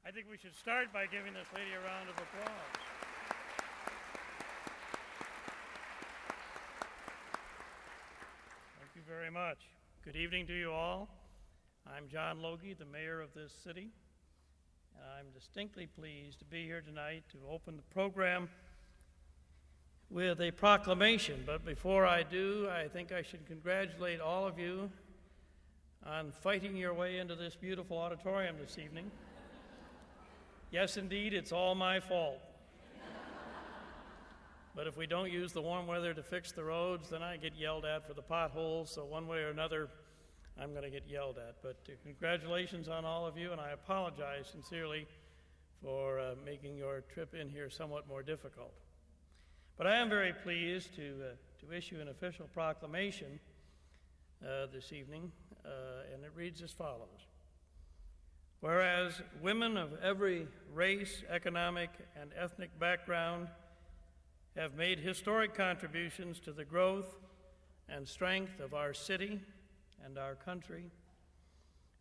I think we should start by giving this lady a round of applause. Thank you very much. Good evening to you all. I'm John Logie, the mayor of this city, and I'm distinctly pleased to be here tonight to open the program with a proclamation. But before I do, I think I should congratulate all of you on fighting your way into this beautiful auditorium this evening. Yes, indeed, it's all my fault. But if we don't use the warm weather to fix the roads, then I get yelled at for the potholes, so one way or another, I'm going to get yelled at. But congratulations on all of you, and I apologize sincerely for making your trip in here somewhat more difficult. But I am very pleased to issue an official proclamation this evening, and it reads as follows. Whereas women of every race, economic, and ethnic background have made historic contributions to the growth and strength of our city and our country,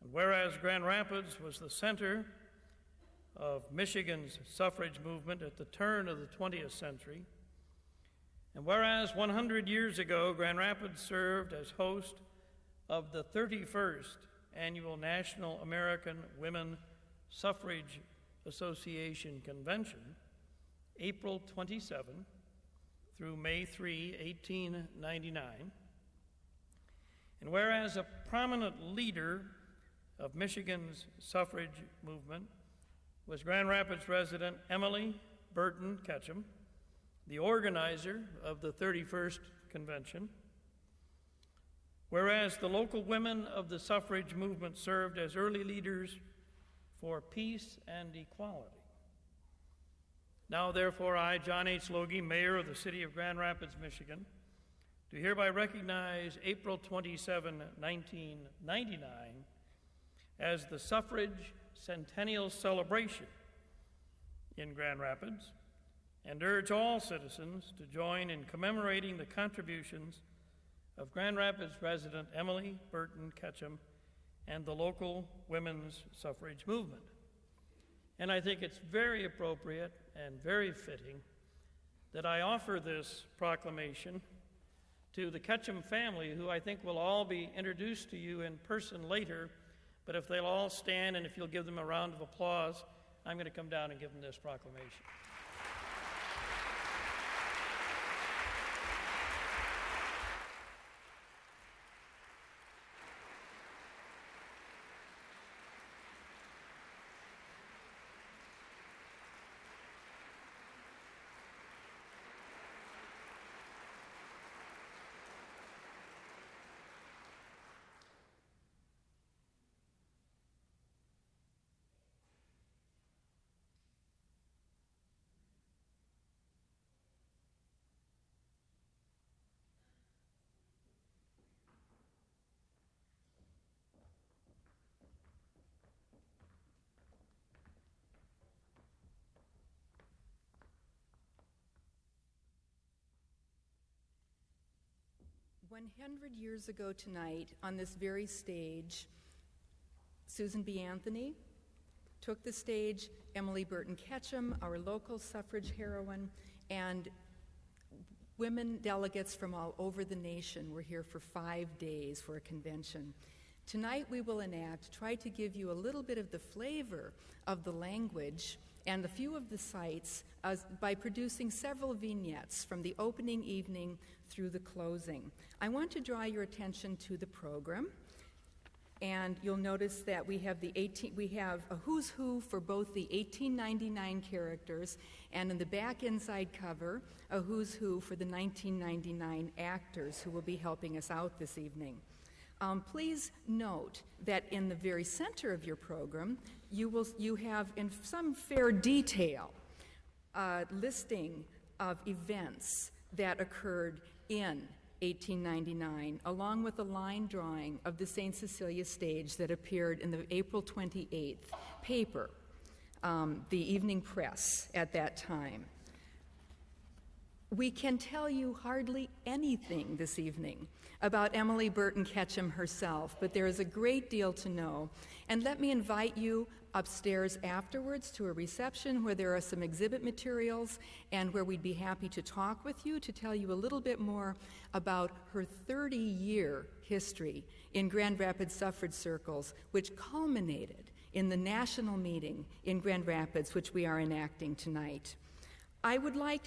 and whereas Grand Rapids was the center of Michigan's suffrage movement at the turn of the 20th century, and whereas 100 years ago Grand Rapids served as host of the 31st Annual National American Women Suffrage Association Convention, April 27 through May 3, 1899, and whereas a prominent leader of Michigan's suffrage movement was Grand Rapids resident Emily Burton Ketchum, the organizer of the 31st Convention, whereas the local women of the suffrage movement served as early leaders for peace and equality. Now, therefore, I, John H. Logie, mayor of the city of Grand Rapids, Michigan, do hereby recognize April 27, 1999, as the Suffrage Centennial celebration in Grand Rapids, and urge all citizens to join in commemorating the contributions of Grand Rapids resident Emily Burton Ketchum and the local women's suffrage movement. And I think it's very appropriate and very fitting that I offer this proclamation to the Ketchum family, who I think will all be introduced to you in person later. But if they'll all stand and if you'll give them a round of applause, I'm going to come down and give them this proclamation. One 100 years ago tonight, on this very stage, Susan B. Anthony took the stage, Emily Burton Ketchum, our local suffrage heroine, and women delegates from all over the nation were here for 5 days for a convention. Tonight we will try to give you a little bit of the flavor of the language and a few of the sites by producing several vignettes from the opening evening through the closing. I want to draw your attention to the program, and you'll notice that we have a who's who for both the 1899 characters, and in the back inside cover, a who's who for the 1999 actors who will be helping us out this evening. Please note that in the very center of your program, you have in some fair detail a listing of events that occurred in 1899, along with a line drawing of the St. Cecilia stage that appeared in the April 28th paper, the evening press at that time. We can tell you hardly anything this evening about Emily Burton Ketchum herself, but there is a great deal to know. And let me invite you upstairs afterwards to a reception where there are some exhibit materials and where we'd be happy to talk with you to tell you a little bit more about her 30-year history in Grand Rapids suffrage circles, which culminated in the national meeting in Grand Rapids, which we are enacting tonight. I would like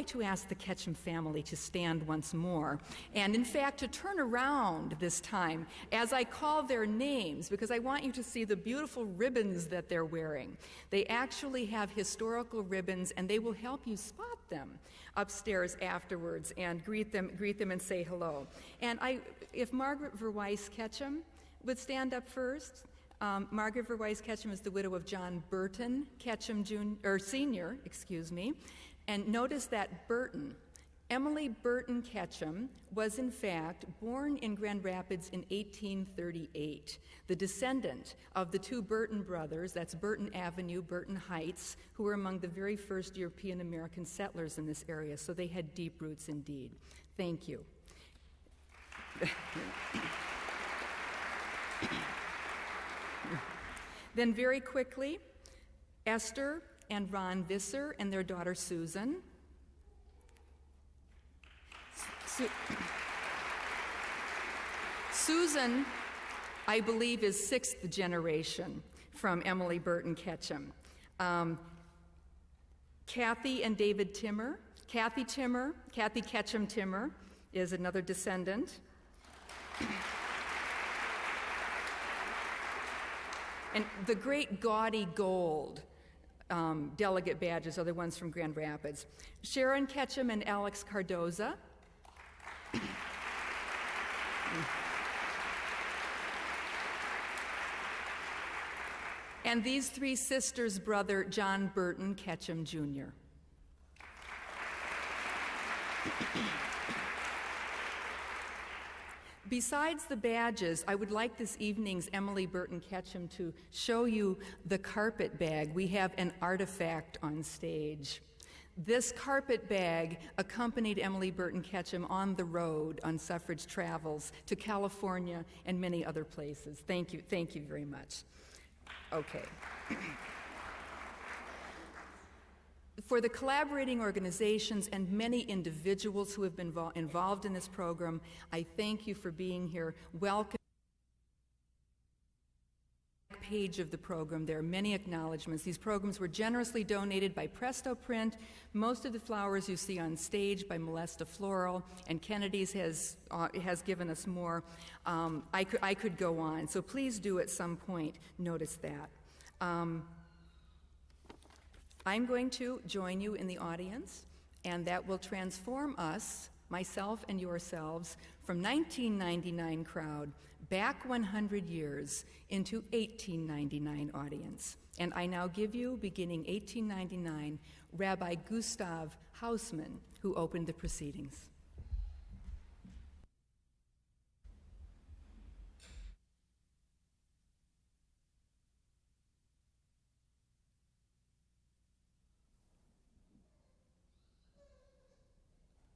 to ask the Ketchum family to stand once more, and in fact to turn around this time as I call their names, because I want you to see the beautiful ribbons that they're wearing. They actually have historical ribbons, and they will help you spot them upstairs afterwards and greet them and say hello. And if Margaret Verweis Ketchum would stand up first. Margaret Verweis Ketchum is the widow of John Burton Ketchum Sr., and notice that Burton, Emily Burton Ketchum, was in fact born in Grand Rapids in 1838, the descendant of the two Burton brothers, that's Burton Avenue, Burton Heights, who were among the very first European American settlers in this area, so they had deep roots indeed. Thank you. Then very quickly, Esther and Ron Visser and their daughter Susan. Susan, I believe, is sixth generation from Emily Burton Ketchum. Kathy and David Timmer. Kathy Ketchum Timmer is another descendant. And the great gaudy gold delegate badges are the ones from Grand Rapids. Sharon Ketchum and Alex Cardoza. And these three sisters' brother, John Burton Ketchum Jr. Besides the badges, I would like this evening's Emily Burton Ketchum to show you the carpet bag. We have an artifact on stage. This carpet bag accompanied Emily Burton Ketchum on the road on suffrage travels to California and many other places. Thank you very much. Okay. For the collaborating organizations and many individuals who have been involved in this program, I thank you for being here. Welcome. Page of the program, there are many acknowledgments. These programs were generously donated by Presto Print. Most of the flowers you see on stage by Molesta Floral, and Kennedy's has given us more. I could go on, so please do at some point notice that. I'm going to join you in the audience, and that will transform us, myself and yourselves, from 1999 crowd back 100 years into 1899 audience. And I now give you, beginning 1899, Rabbi Gustav Hausmann, who opened the proceedings.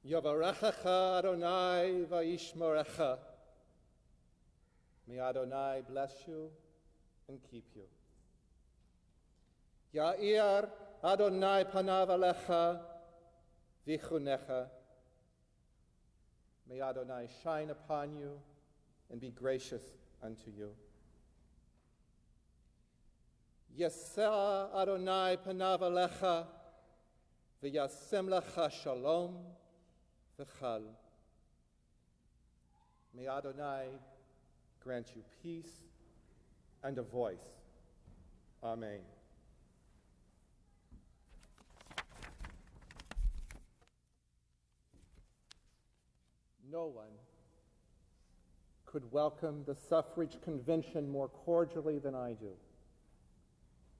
Yavarechecha Adonai va'ishmerecha. May Adonai bless you and keep you. Ya'ir Adonai panav alecha v'chunecha. May Adonai shine upon you and be gracious unto you. Yaseh Adonai panav alecha v'yasem lecha shalom v'chal. May Adonai grant you peace and a voice. Amen. No one could welcome the suffrage convention more cordially than I do.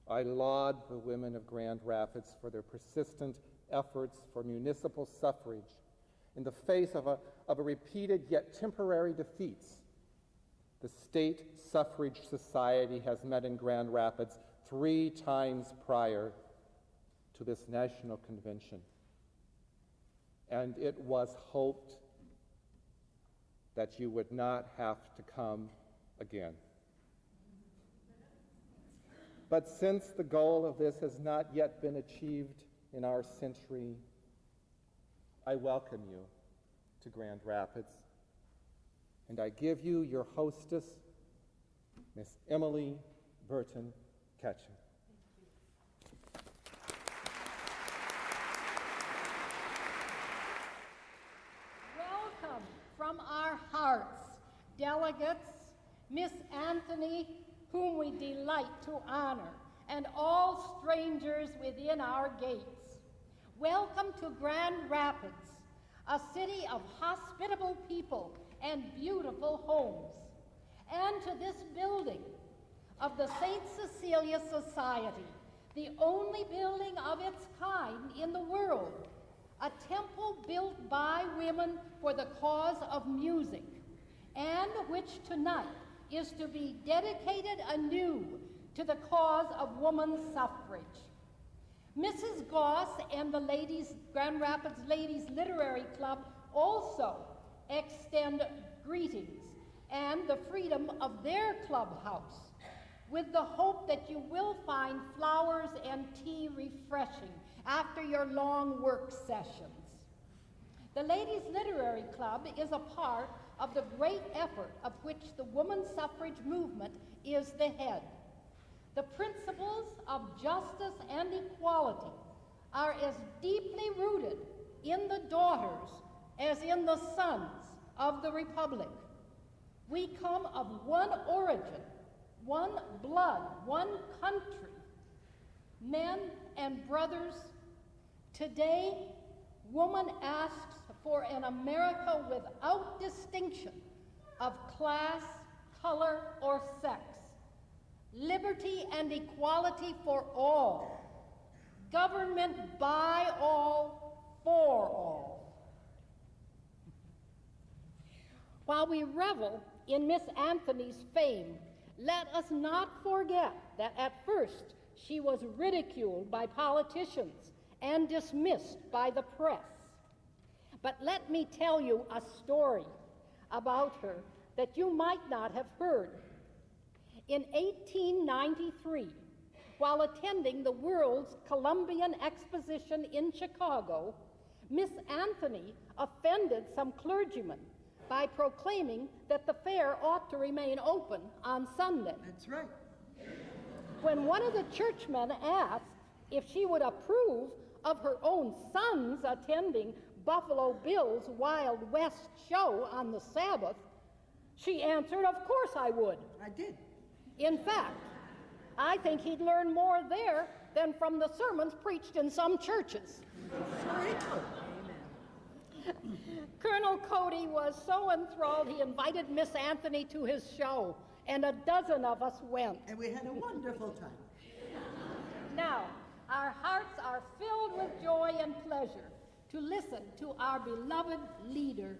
I laud the women of Grand Rapids for their persistent efforts for municipal suffrage in the face of a repeated yet temporary defeats. The State Suffrage Society has met in Grand Rapids 3 times prior to this national convention. and it was hoped that you would not have to come again. But since the goal of this has not yet been achieved in our century, I welcome you to Grand Rapids, and I give you your hostess, Miss Emily Burton Ketchum. Welcome from our hearts, delegates, Miss Anthony, whom we delight to honor, and all strangers within our gates. Welcome to Grand Rapids, a city of hospitable people and beautiful homes, and to this building of the St. Cecilia Society, the only building of its kind in the world, a temple built by women for the cause of music, and which tonight is to be dedicated anew to the cause of women's suffrage. Mrs. Goss and the Grand Rapids Ladies Literary Club also extend greetings and the freedom of their clubhouse, with the hope that you will find flowers and tea refreshing after your long work sessions. The Ladies Literary Club is a part of the great effort of which the women's suffrage movement is the head. The principles of justice and equality are as deeply rooted in the daughters as in the sons of the Republic. We come of one origin, one blood, one country. Men and brothers, today, woman asks for an America without distinction of class, color, or sex. Liberty and equality for all. Government by all, for all. While we revel in Miss Anthony's fame, let us not forget that at first she was ridiculed by politicians and dismissed by the press. But let me tell you a story about her that you might not have heard. In 1893, while attending the World's Columbian Exposition in Chicago, Miss Anthony offended some clergymen by proclaiming that the fair ought to remain open on Sunday. That's right. When one of the churchmen asked if she would approve of her own sons attending Buffalo Bill's Wild West show on the Sabbath, she answered, "Of course I would." I did. In fact, I think he'd learn more there than from the sermons preached in some churches. Colonel Cody was so enthralled he invited Miss Anthony to his show, and a dozen of us went. And we had a wonderful time. Now, our hearts are filled with joy and pleasure to listen to our beloved leader.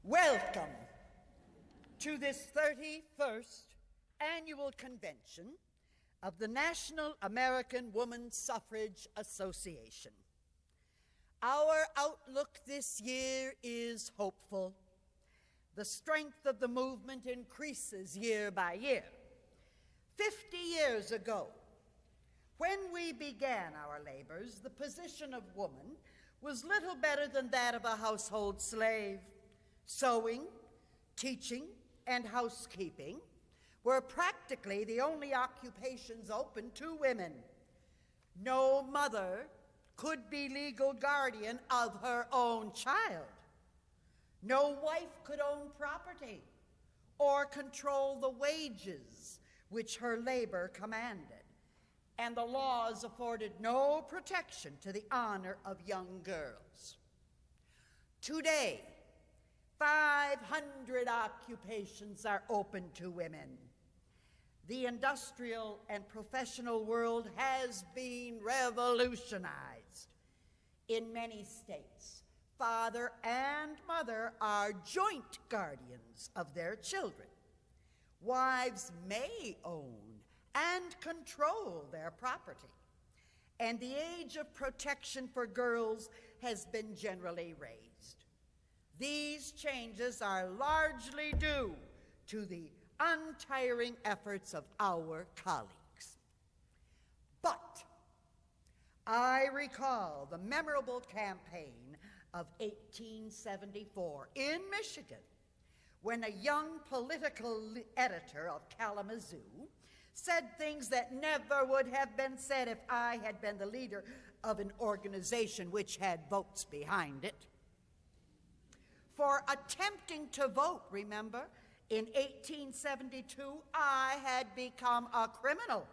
Welcome to this 31st annual convention of the National American Women's Suffrage Association. Our outlook this year is hopeful. The strength of the movement increases year by year. 50 years ago, when we began our labors, the position of woman was little better than that of a household slave. Sewing, teaching, and housekeeping were practically the only occupations open to women. No mother could be legal guardian of her own child. No wife could own property or control the wages which her labor commanded, and the laws afforded no protection to the honor of young girls. Today, 500 occupations are open to women. The industrial and professional world has been revolutionized. In many states, father and mother are joint guardians of their children. Wives may own and control their property, and the age of protection for girls has been generally raised. These changes are largely due to the untiring efforts of our colleagues. But I recall the memorable campaign of 1874 in Michigan, when a young political editor of Kalamazoo said things that never would have been said if I had been the leader of an organization which had votes behind it. For attempting to vote, remember, in 1872, I had become a criminal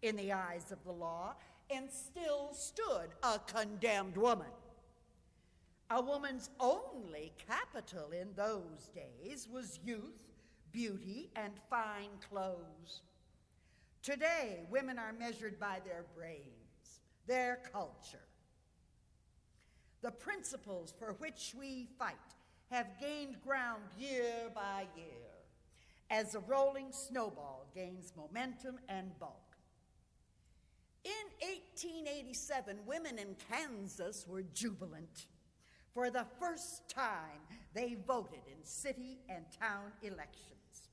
in the eyes of the law and still stood a condemned woman. A woman's only capital in those days was youth, beauty, and fine clothes. Today, women are measured by their brains, their culture. The principles for which we fight have gained ground year by year as a rolling snowball gains momentum and bulk. In 1887, women in Kansas were jubilant. For the first time, they voted in city and town elections.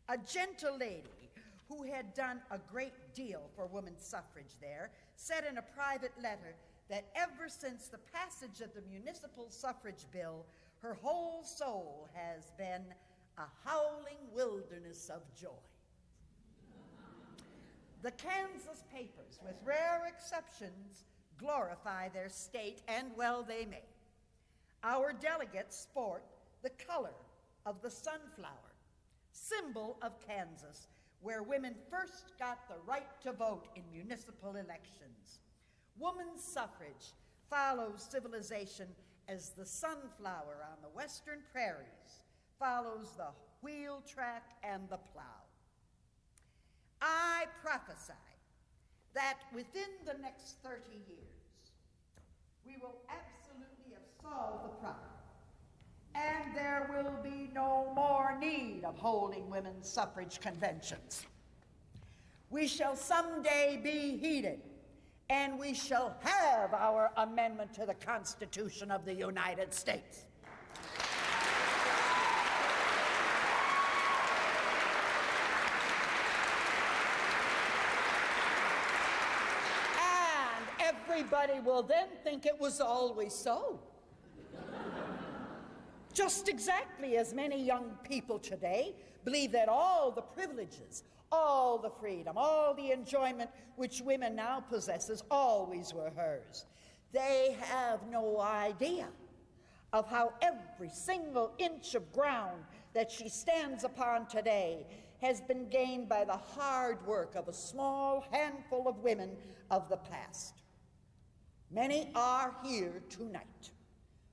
A gentle lady who had done a great deal for women's suffrage there said in a private letter that ever since the passage of the municipal suffrage bill, her whole soul has been a howling wilderness of joy. The Kansas papers, with rare exceptions, glorify their state, and well they may. Our delegates sport the color of the sunflower, symbol of Kansas, where women first got the right to vote in municipal elections. Woman's suffrage follows civilization as the sunflower on the western prairies follows the wheel track and the plow. I prophesy that within the next 30 years, we will absolutely have solved the problem, and there will be no more need of holding women's suffrage conventions. We shall someday be heeded, and we shall have our amendment to the Constitution of the United States. And everybody will then think it was always so. Just exactly as many young people today believe that all the privileges, all the freedom, all the enjoyment which women now possesses always were hers. They have no idea of how every single inch of ground that she stands upon today has been gained by the hard work of a small handful of women of the past. Many are here tonight.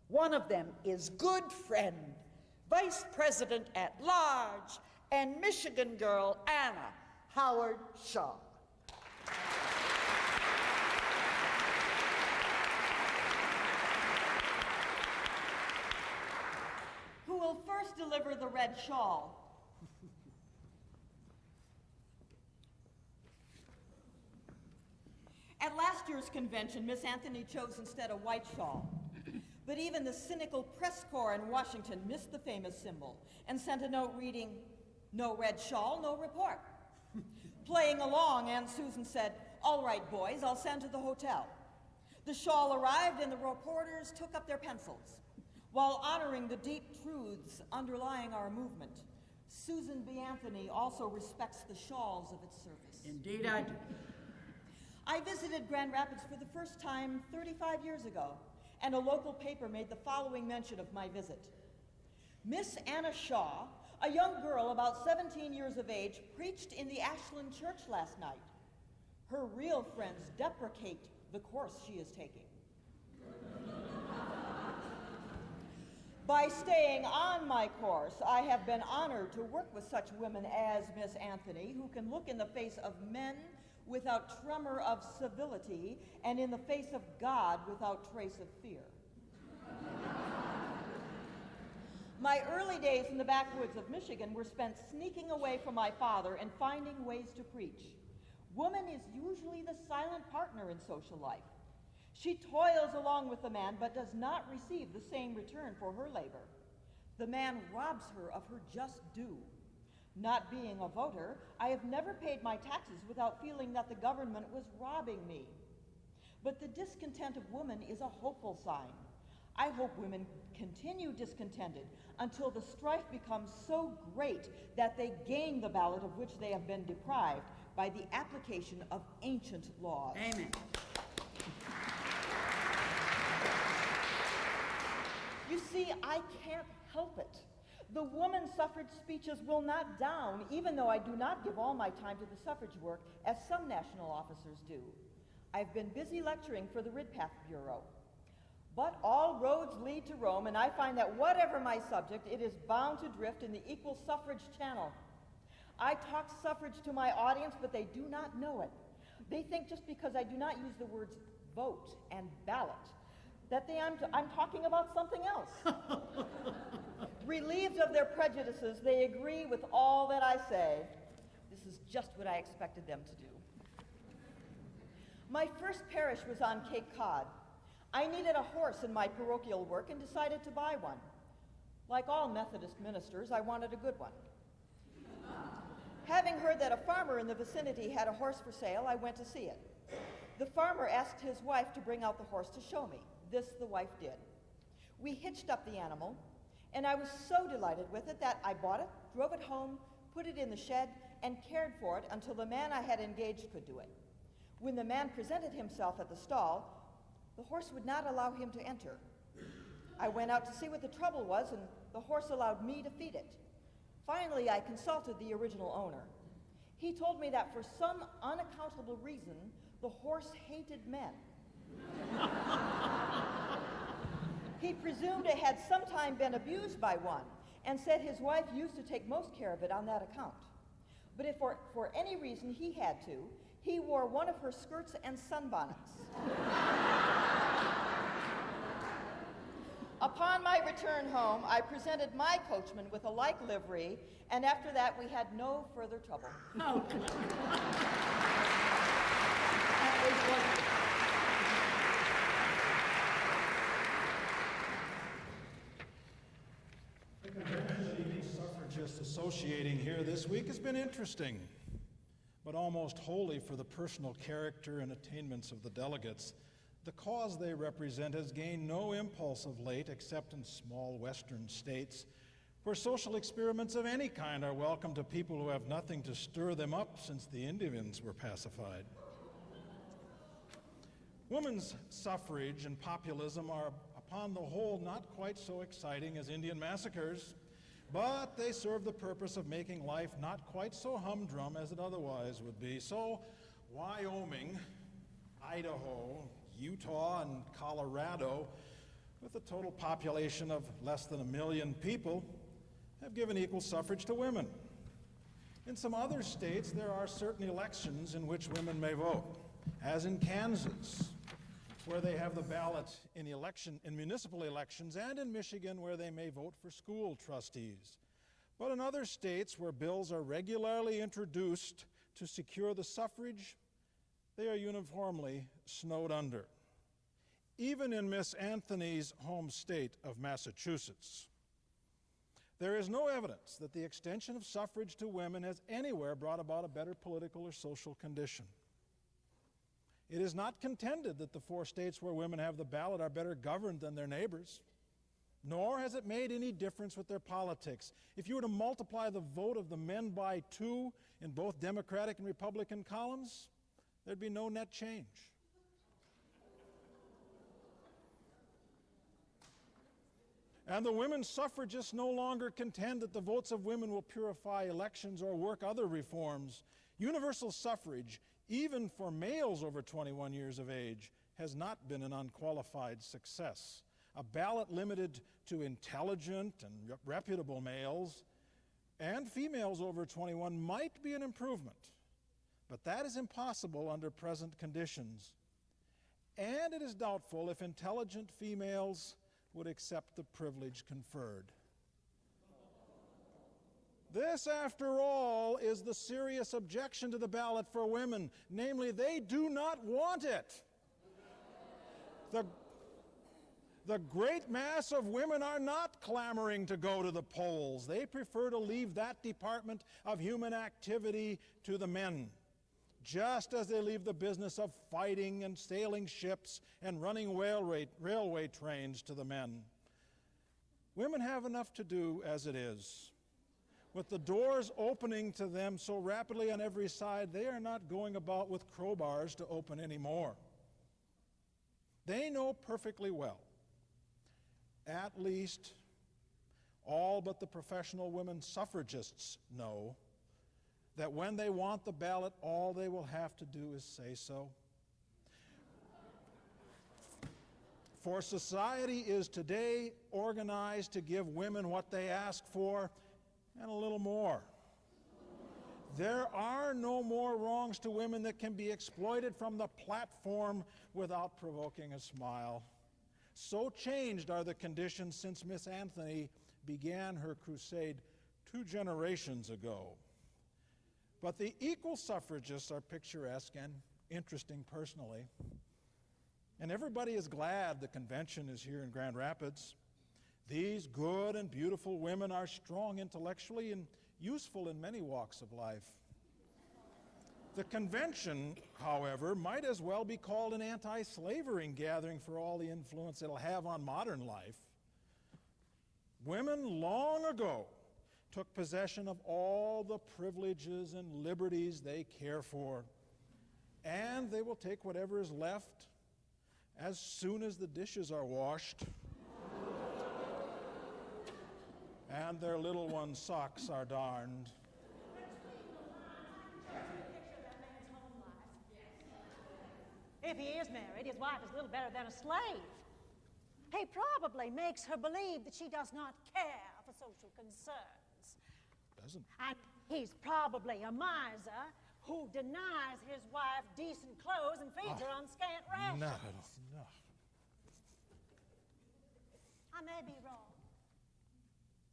One of them is good friend, Vice President at Large, and Michigan girl Anna Howard Shaw. Who will first deliver the red shawl? At last year's convention, Miss Anthony chose instead a white shawl. But even the cynical press corps in Washington missed the famous symbol and sent a note reading, "No red shawl, no report." Playing along, Aunt Susan said, "All right, boys, I'll send to the hotel." The shawl arrived and the reporters took up their pencils. While honoring the deep truths underlying our movement, Susan B. Anthony also respects the shawls of its service. Indeed I do. I visited Grand Rapids for the first time 35 years ago, and a local paper made the following mention of my visit. Miss Anna Shaw, a young girl about 17 years of age, preached in the Ashland Church last night. Her real friends deprecate the course she is taking. By staying on my course, I have been honored to work with such women as Miss Anthony, who can look in the face of men without tremor of civility and in the face of God without trace of fear. My early days in the backwoods of Michigan were spent sneaking away from my father and finding ways to preach. Woman is usually the silent partner in social life. She toils along with the man, but does not receive the same return for her labor. The man robs her of her just due. Not being a voter, I have never paid my taxes without feeling that the government was robbing me. But the discontent of women is a hopeful sign. I hope women continue discontented until the strife becomes so great that they gain the ballot of which they have been deprived by the application of ancient laws. Amen. You see, I can't help it. The woman suffrage speeches will not down, even though I do not give all my time to the suffrage work, as some national officers do. I've been busy lecturing for the Ridpath Bureau. But all roads lead to Rome, and I find that whatever my subject, it is bound to drift in the equal suffrage channel. I talk suffrage to my audience, but they do not know it. They think just because I do not use the words vote and ballot, that I'm talking about something else. Relieved of their prejudices, they agree with all that I say. This is just what I expected them to do. My first parish was on Cape Cod. I needed a horse in my parochial work and decided to buy one. Like all Methodist ministers, I wanted a good one. Having heard that a farmer in the vicinity had a horse for sale, I went to see it. The farmer asked his wife to bring out the horse to show me. This the wife did. We hitched up the animal, and I was so delighted with it that I bought it, drove it home, put it in the shed, and cared for it until the man I had engaged could do it. When the man presented himself at the stall, the horse would not allow him to enter. I went out to see what the trouble was, and the horse allowed me to feed it. Finally, I consulted the original owner. He told me that for some unaccountable reason, the horse hated men. He presumed it had sometime been abused by one, and said his wife used to take most care of it on that account. But if for any reason he had to, he wore one of her skirts and sunbonnets. Upon my return home, I presented my coachman with a like livery, and after that we had no further trouble. Oh, good. The convention the suffragists associating here this week has been interesting, but almost wholly for the personal character and attainments of the delegates. The cause they represent has gained no impulse of late except in small western states, where social experiments of any kind are welcome to people who have nothing to stir them up since the Indians were pacified. Women's suffrage and populism are, upon the whole, not quite so exciting as Indian massacres, but they serve the purpose of making life not quite so humdrum as it otherwise would be. So, Wyoming, Idaho, Utah, and Colorado, with a total population of less than 1 million people, have given equal suffrage to women. In some other states, there are certain elections in which women may vote, as in Kansas, where they have the ballot in municipal elections, and in Michigan, where they may vote for school trustees. But in other states where bills are regularly introduced to secure the suffrage, they are uniformly snowed under. Even in Miss Anthony's home state of Massachusetts, there is no evidence that the extension of suffrage to women has anywhere brought about a better political or social condition. It is not contended that the 4 states where women have the ballot are better governed than their neighbors, nor has it made any difference with their politics. If you were to multiply the vote of the men by 2 in both Democratic and Republican columns, there'd be no net change. And the women suffragists no longer contend that the votes of women will purify elections or work other reforms. Universal suffrage, even for males over 21 years of age, has not been an unqualified success. A ballot limited to intelligent and reputable males and females over 21 might be an improvement, but that is impossible under present conditions. And it is doubtful if intelligent females would accept the privilege conferred. This, after all, is the serious objection to the ballot for women, namely, they do not want it. The great mass of women are not clamoring to go to the polls. They prefer to leave that department of human activity to the men, just as they leave the business of fighting and sailing ships and running railway trains to the men. Women have enough to do as it is. With the doors opening to them so rapidly on every side, they are not going about with crowbars to open any more. They know perfectly well, at least all but the professional women suffragists know, that when they want the ballot, all they will have to do is say so. For society is today organized to give women what they ask for and a little more. There are no more wrongs to women that can be exploited from the platform without provoking a smile. So changed are the conditions since Miss Anthony began her crusade 2 generations ago. But the equal suffragists are picturesque and interesting personally. And everybody is glad the convention is here in Grand Rapids. These good and beautiful women are strong intellectually and useful in many walks of life. The convention, however, might as well be called an anti-slavery gathering for all the influence it'll have on modern life. Women long ago took possession of all the privileges and liberties they care for, and they will take whatever is left as soon as the dishes are washed and their little ones' socks are darned. If he is married, his wife is little better than a slave. He probably makes her believe that she does not care for social concerns. Doesn't. And he's probably a miser who denies his wife decent clothes and feeds her on scant rations. No. I may be wrong.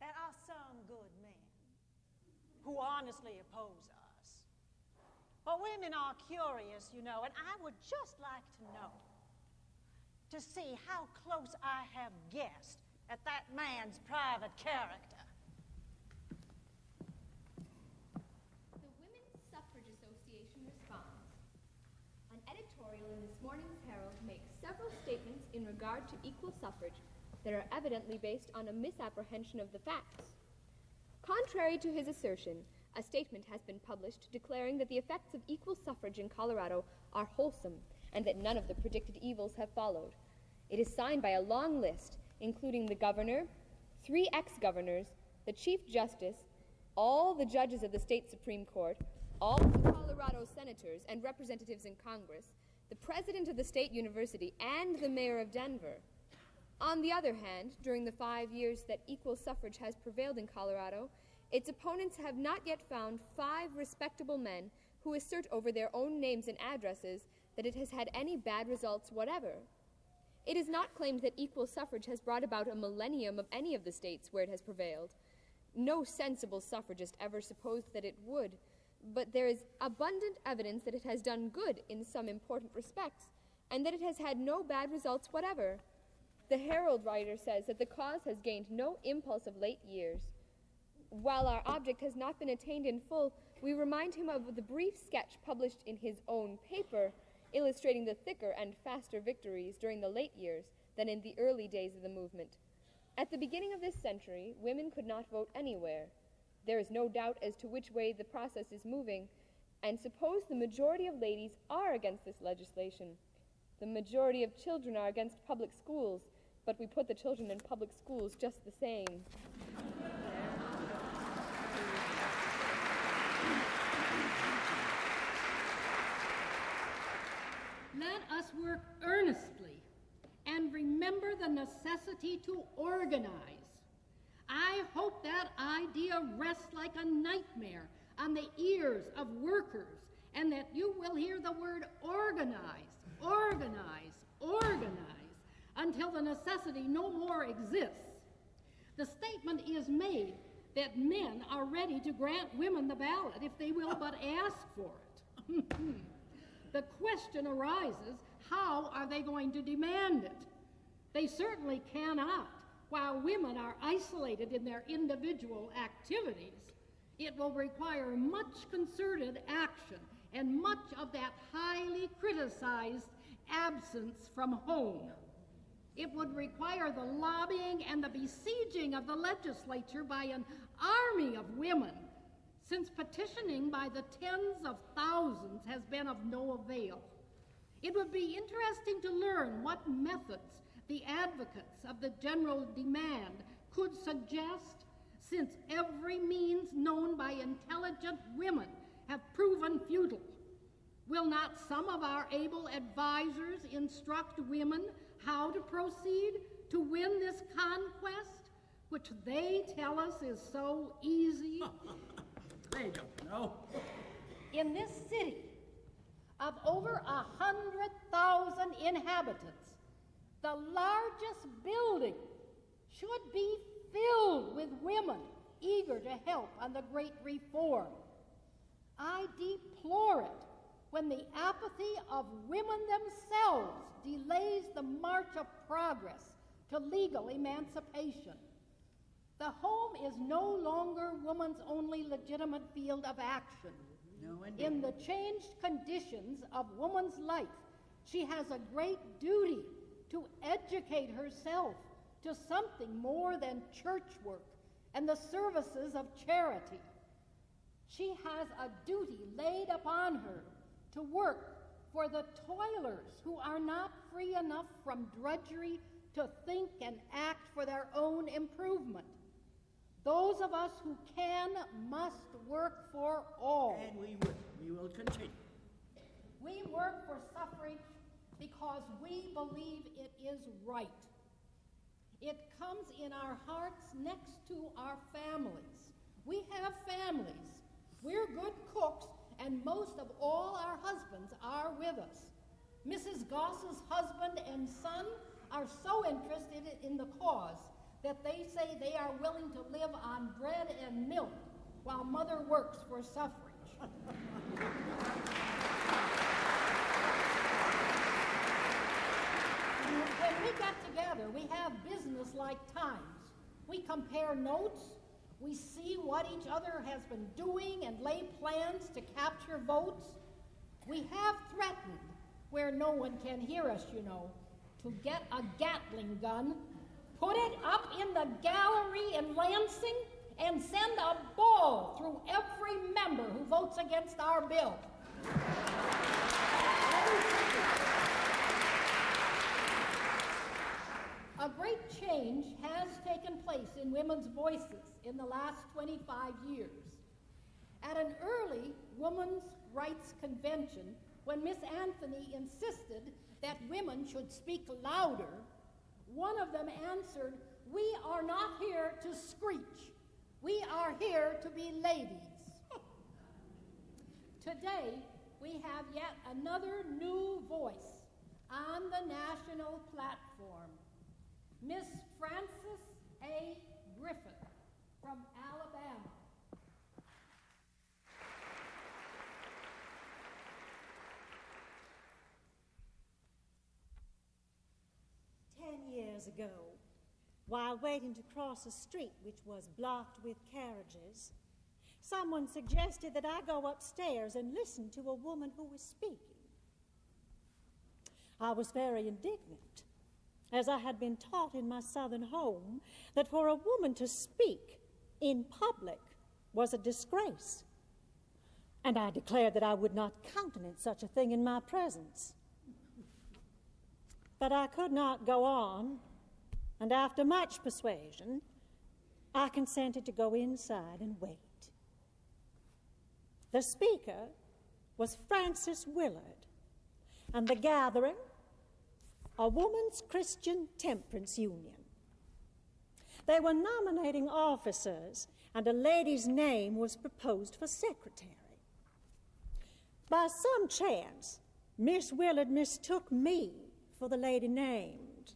There are some good men who honestly oppose us. But women are curious, you know, and I would just like to know, to see how close I have guessed at that man's private character. The Women's Suffrage Association responds. An editorial in this morning's Herald makes several statements in regard to equal suffrage that are evidently based on a misapprehension of the facts. Contrary to his assertion, a statement has been published declaring that the effects of equal suffrage in Colorado are wholesome and that none of the predicted evils have followed. It is signed by a long list, including the governor, 3 ex-governors, the chief justice, all the judges of the state Supreme Court, all of the Colorado senators and representatives in Congress, the president of the state university, and the mayor of Denver. On the other hand, during the 5 years that equal suffrage has prevailed in Colorado, its opponents have not yet found 5 respectable men who assert over their own names and addresses that it has had any bad results whatever. It is not claimed that equal suffrage has brought about a millennium of any of the states where it has prevailed. No sensible suffragist ever supposed that it would, but there is abundant evidence that it has done good in some important respects, and that it has had no bad results whatever. The Herald writer says that the cause has gained no impulse of late years. While our object has not been attained in full, we remind him of the brief sketch published in his own paper, illustrating the thicker and faster victories during the late years than in the early days of the movement. At the beginning of this century, women could not vote anywhere. There is no doubt as to which way the process is moving, and suppose the majority of ladies are against this legislation. The majority of children are against public schools, but we put the children in public schools just the same. Let us work earnestly and remember the necessity to organize. I hope that idea rests like a nightmare on the ears of workers, and that you will hear the word organize, organize, organize until the necessity no more exists. The statement is made that men are ready to grant women the ballot if they will but ask for it. The question arises, how are they going to demand it? They certainly cannot. While women are isolated in their individual activities, it will require much concerted action and much of that highly criticized absence from home. It would require the lobbying and the besieging of the legislature by an army of women, since petitioning by the tens of thousands has been of no avail. It would be interesting to learn what methods the advocates of the general demand could suggest, since every means known by intelligent women have proven futile. Will not some of our able advisors instruct women how to proceed to win this conquest, which they tell us is so easy? I don't know. In this city of over 100,000 inhabitants, the largest building should be filled with women eager to help on the great reform. I deplore it when the apathy of women themselves delays the march of progress to legal emancipation. The home is no longer woman's only legitimate field of action. No, indeed. In the changed conditions of woman's life, she has a great duty to educate herself to something more than church work and the services of charity. She has a duty laid upon her to work for the toilers who are not free enough from drudgery to think and act for their own improvement. Those of us who can must work for all. And we will continue. We work for suffrage because we believe it is right. It comes in our hearts next to our families. We have families. We're good cooks, and most of all our husbands are with us. Mrs. Goss's husband and son are so interested in the cause that they say they are willing to live on bread and milk while mother works for suffrage. When we get together, we have business-like times. We compare notes, we see what each other has been doing and lay plans to capture votes. We have threatened, where no one can hear us, you know, to get a Gatling gun, put it up in the gallery in Lansing, and send a ball through every member who votes against our bill. A great change has taken place in women's voices in the last 25 years. At an early women's rights convention, when Miss Anthony insisted that women should speak louder, one of them answered, "We are not here to screech. We are here to be ladies." Today, we have yet another new voice on the national platform. Miss Frances A. Griffith from Alabama. Years ago, while waiting to cross a street which was blocked with carriages, someone suggested that I go upstairs and listen to a woman who was speaking. I was very indignant, as I had been taught in my southern home that for a woman to speak in public was a disgrace, and I declared that I would not countenance such a thing in my presence. But I could not go on, and after much persuasion, I consented to go inside and wait. The speaker was Frances Willard, and the gathering, a Woman's Christian Temperance Union. They were nominating officers, and a lady's name was proposed for secretary. By some chance, Miss Willard mistook me for the lady named,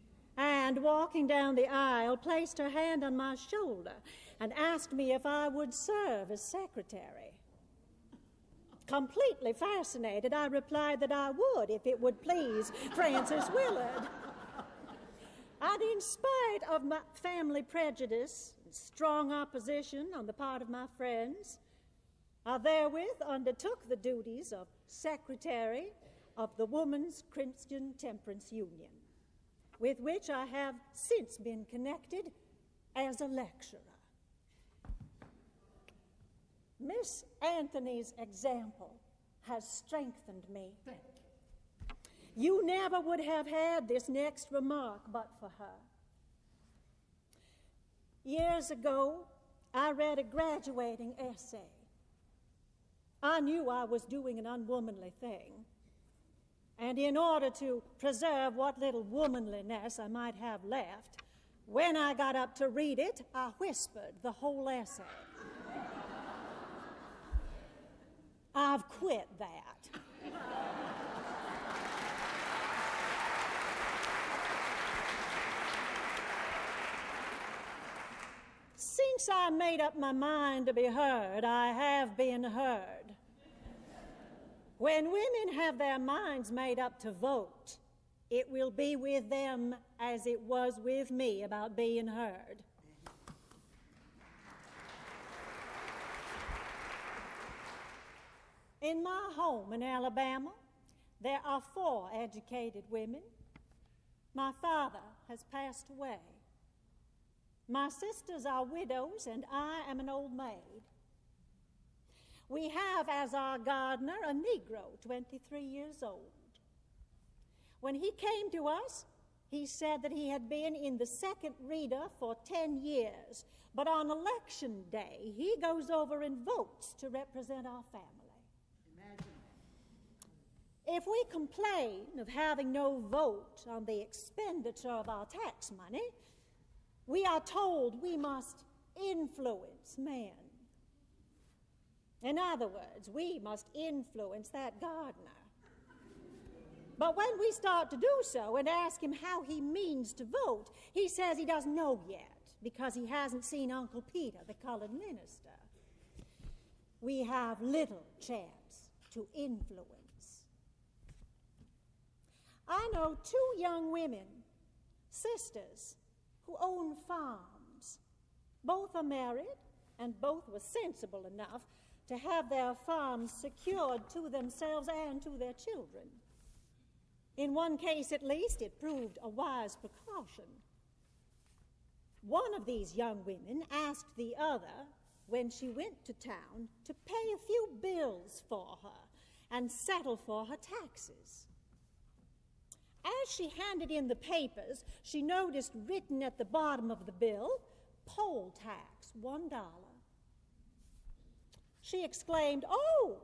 and walking down the aisle, placed her hand on my shoulder and asked me if I would serve as secretary. Completely fascinated, I replied that I would if it would please Frances Willard. And in spite of my family prejudice and strong opposition on the part of my friends, I therewith undertook the duties of secretary of the Woman's Christian Temperance Union, with which I have since been connected as a lecturer. Miss Anthony's example has strengthened me. You never would have had this next remark but for her. Years ago, I read a graduating essay. I knew I was doing an unwomanly thing, and in order to preserve what little womanliness I might have left, when I got up to read it, I whispered the whole essay. I've quit that. Since I made up my mind to be heard, I have been heard. When women have their minds made up to vote, it will be with them as it was with me about being heard. In my home in Alabama, there are 4 educated women. My father has passed away. My sisters are widows, and I am an old maid. We have as our gardener a Negro, 23 years old. When he came to us, he said that he had been in the second reader for 10 years, but on election day, he goes over and votes to represent our family. If we complain of having no vote on the expenditure of our tax money, we are told we must influence men. In other words, we must influence that gardener. But when we start to do so and ask him how he means to vote, he says he doesn't know yet because he hasn't seen Uncle Peter, the colored minister. We have little chance to influence. I know 2 young women, sisters, who own farms. Both are married, and both were sensible enough to have their farms secured to themselves and to their children. In one case, at least, it proved a wise precaution. One of these young women asked the other, when she went to town, to pay a few bills for her and settle for her taxes. As she handed in the papers, she noticed written at the bottom of the bill, poll tax, $1. She exclaimed, "Oh,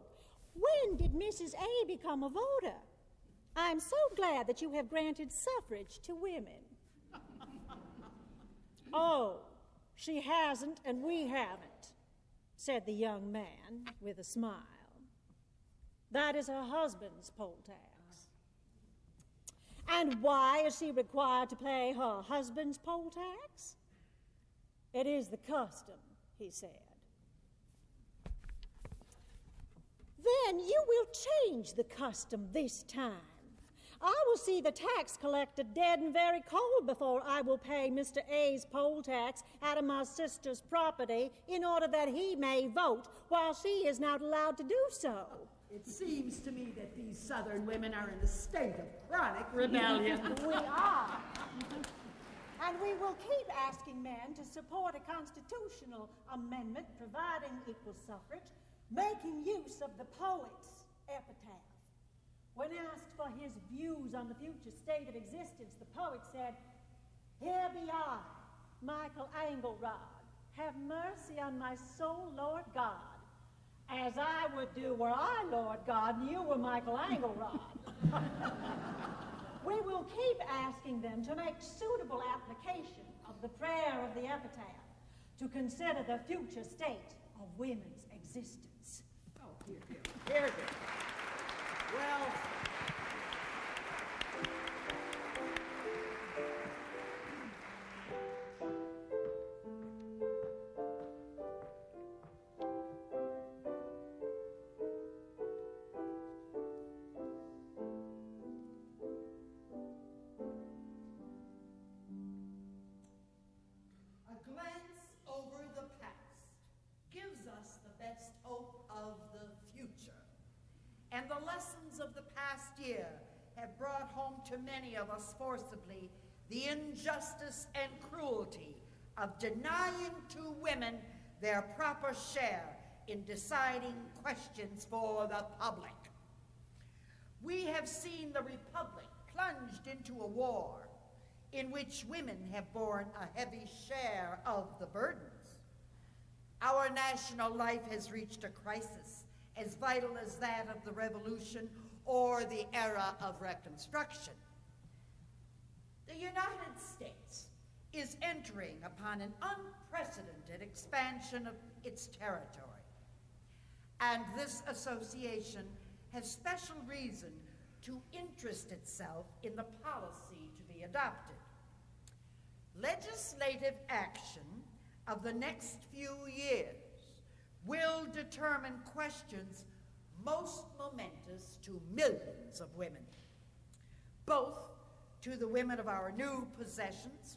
when did Mrs. A become a voter? I'm so glad that you have granted suffrage to women." "Oh, she hasn't and we haven't," said the young man with a smile. "That is her husband's poll tax." "And why is she required to pay her husband's poll tax?" "It is the custom," he said. "Then you will change the custom this time. I will see the tax collector dead and very cold before I will pay Mr. A's poll tax out of my sister's property in order that he may vote while she is not allowed to do so." It seems to me that these Southern women are in a state of chronic rebellion. We are. And we will keep asking men to support a constitutional amendment providing equal suffrage, making use of the poet's epitaph. When asked for his views on the future state of existence, the poet said, "Here be I, Michael Anglrod. Have mercy on my soul, Lord God, as I would do were I, Lord God, and you were Michael Anglrod." We will keep asking them to make suitable application of the prayer of the epitaph to consider the future state of women's existence. Oh, here. Well, the lessons of the past year have brought home to many of us forcibly the injustice and cruelty of denying to women their proper share in deciding questions for the public. We have seen the Republic plunged into a war in which women have borne a heavy share of the burdens. Our national life has reached a crisis as vital as that of the Revolution or the era of Reconstruction. The United States is entering upon an unprecedented expansion of its territory, and this association has special reason to interest itself in the policy to be adopted. Legislative action of the next few years will determine questions most momentous to millions of women, both to the women of our new possessions,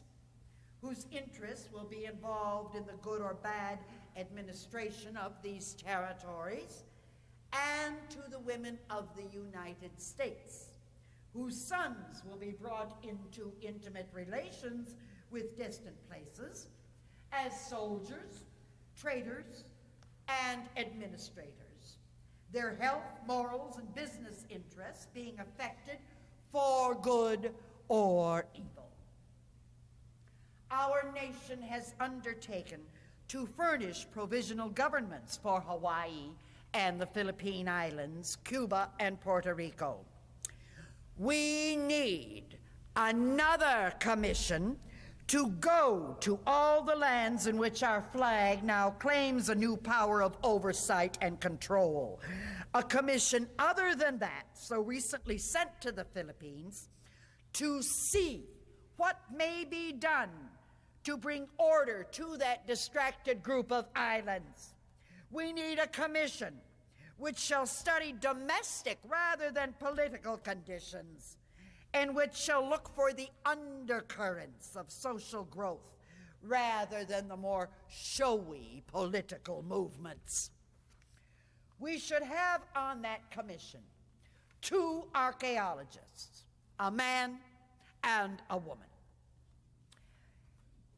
whose interests will be involved in the good or bad administration of these territories, and to the women of the United States, whose sons will be brought into intimate relations with distant places as soldiers, traders, and administrators, their health, morals, and business interests being affected for good or evil. Our nation has undertaken to furnish provisional governments for Hawaii and the Philippine Islands, Cuba, and Puerto Rico. We need another commission to go to all the lands in which our flag now claims a new power of oversight and control. A commission other than that, so recently sent to the Philippines, to see what may be done to bring order to that distracted group of islands. We need a commission which shall study domestic rather than political conditions, and which shall look for the undercurrents of social growth rather than the more showy political movements. We should have on that commission 2 archaeologists, a man and a woman.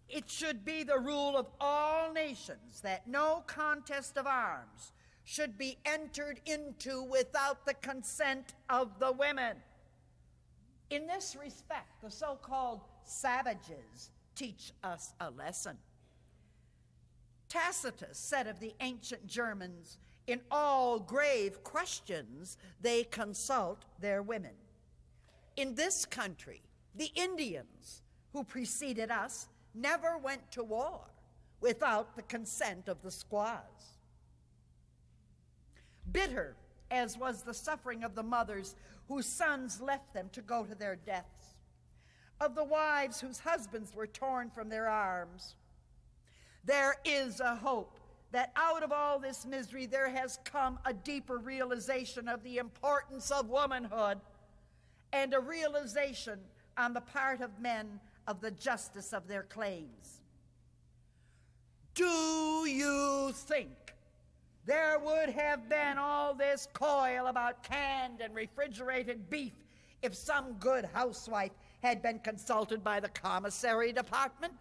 It should be the rule of all nations that no contest of arms should be entered into without the consent of the women. In this respect, the so-called savages teach us a lesson. Tacitus said of the ancient Germans, in all grave questions, they consult their women. In this country, the Indians who preceded us never went to war without the consent of the squaws. Bitter as was the suffering of the mothers whose sons left them to go to their deaths, of the wives whose husbands were torn from their arms, there is a hope that out of all this misery there has come a deeper realization of the importance of womanhood and a realization on the part of men of the justice of their claims. Do you think there would have been all this coil about canned and refrigerated beef if some good housewife had been consulted by the commissary department?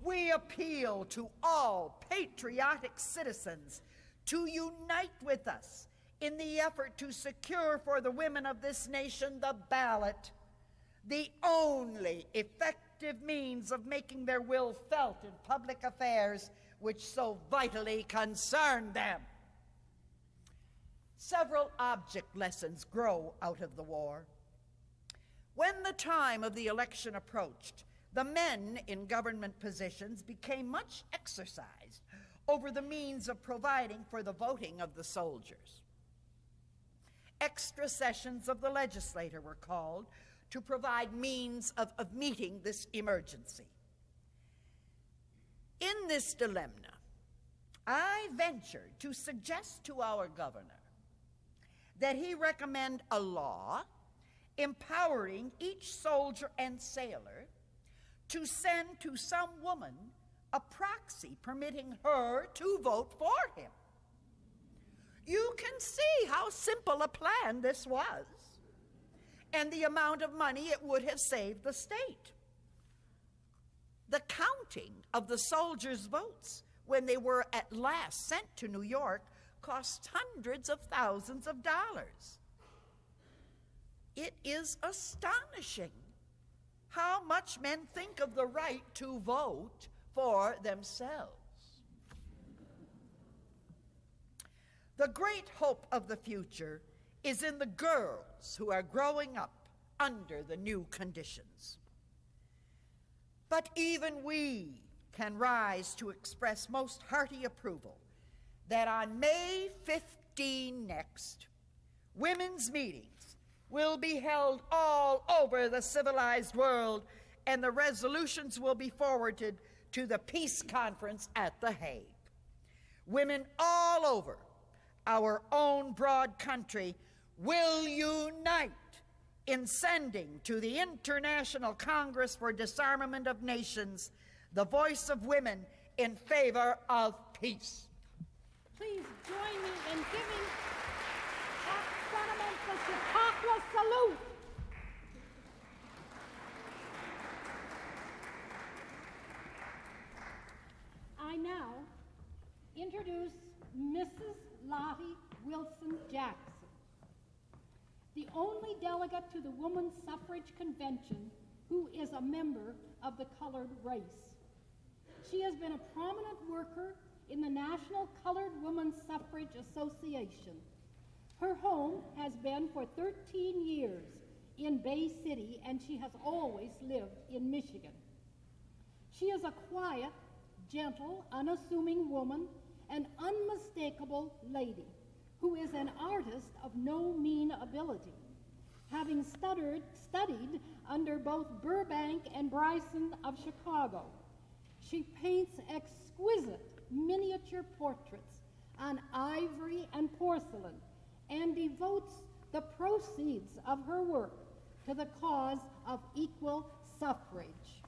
We appeal to all patriotic citizens to unite with us in the effort to secure for the women of this nation the ballot, the only effective means of making their will felt in public affairs which so vitally concern them. Several object lessons grow out of the war. When the time of the election approached, the men in government positions became much exercised over the means of providing for the voting of the soldiers. Extra sessions of the legislature were called to provide means of meeting this emergency. In this dilemma, I ventured to suggest to our governor that he recommend a law empowering each soldier and sailor to send to some woman a proxy permitting her to vote for him. can see how simple a plan this was and the amount of money it would have saved the state. The counting of the soldiers' votes when they were at last sent to New York cost hundreds of thousands of dollars. It is astonishing how much men think of the right to vote for themselves. The great hope of the future is in the girls who are growing up under the new conditions. But even we can rise to express most hearty approval that on May 15 next, women's meetings will be held all over the civilized world, and the resolutions will be forwarded to the Peace Conference at The Hague. Women all over our own broad country will unite in sending to the International Congress for Disarmament of Nations the voice of women in favor of peace. Please join me in giving that sentiment the Chautauqua salute. I now introduce Mrs. Lottie Wilson Jackson, the only delegate to the Women's Suffrage Convention who is a member of the colored race. She has been a prominent worker in the National Colored Women's Suffrage Association. Her home has been for 13 years in Bay City, and she has always lived in Michigan. She is a quiet, gentle, unassuming woman, an unmistakable lady who is an artist of no mean ability, having studied under both Burbank and Bryson of Chicago. She paints exquisite miniature portraits on ivory and porcelain and devotes the proceeds of her work to the cause of equal suffrage.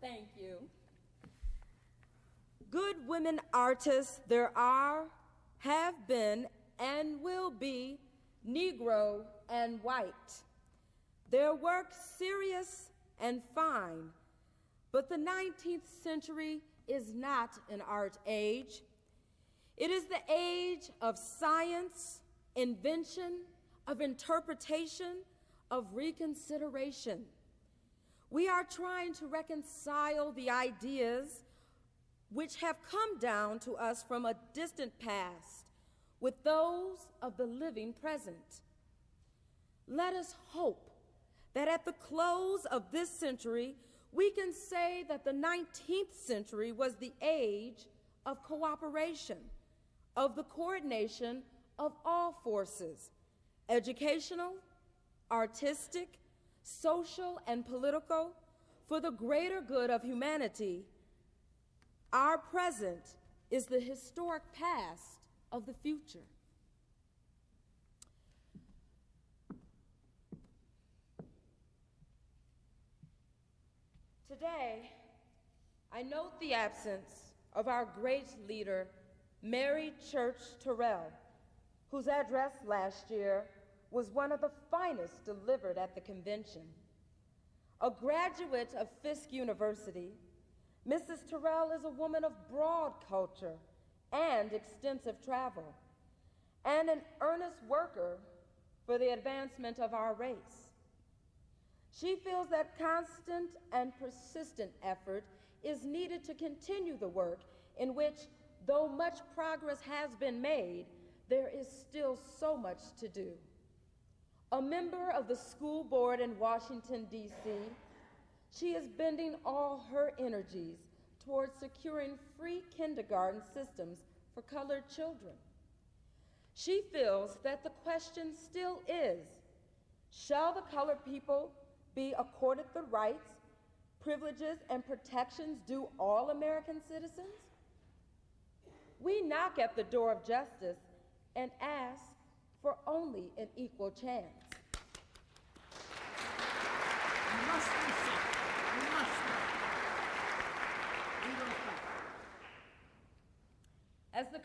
Thank you. Good women artists there are, have been, and will be Negro and white. Their work serious and fine, but the 19th century is not an art age. It is the age of science, invention, of interpretation, of reconsideration. We are trying to reconcile the ideas which have come down to us from a distant past with those of the living present. Let us hope that at the close of this century, we can say that the 19th century was the age of cooperation, of the coordination of all forces, educational, artistic, social, and political, for the greater good of humanity. Our present is the historic past of the future. Today, I note the absence of our great leader, Mary Church Terrell, whose address last year was one of the finest delivered at the convention. A graduate of Fisk University, Mrs. Terrell is a woman of broad culture and extensive travel, and an earnest worker for the advancement of our race. She feels that constant and persistent effort is needed to continue the work in which, though much progress has been made, there is still so much to do. A member of the school board in Washington, D.C., she is bending all her energies towards securing free kindergarten systems for colored children. She feels that the question still is, shall the colored people be accorded the rights, privileges, and protections due all American citizens? We knock at the door of justice and ask for only an equal chance. Must be said.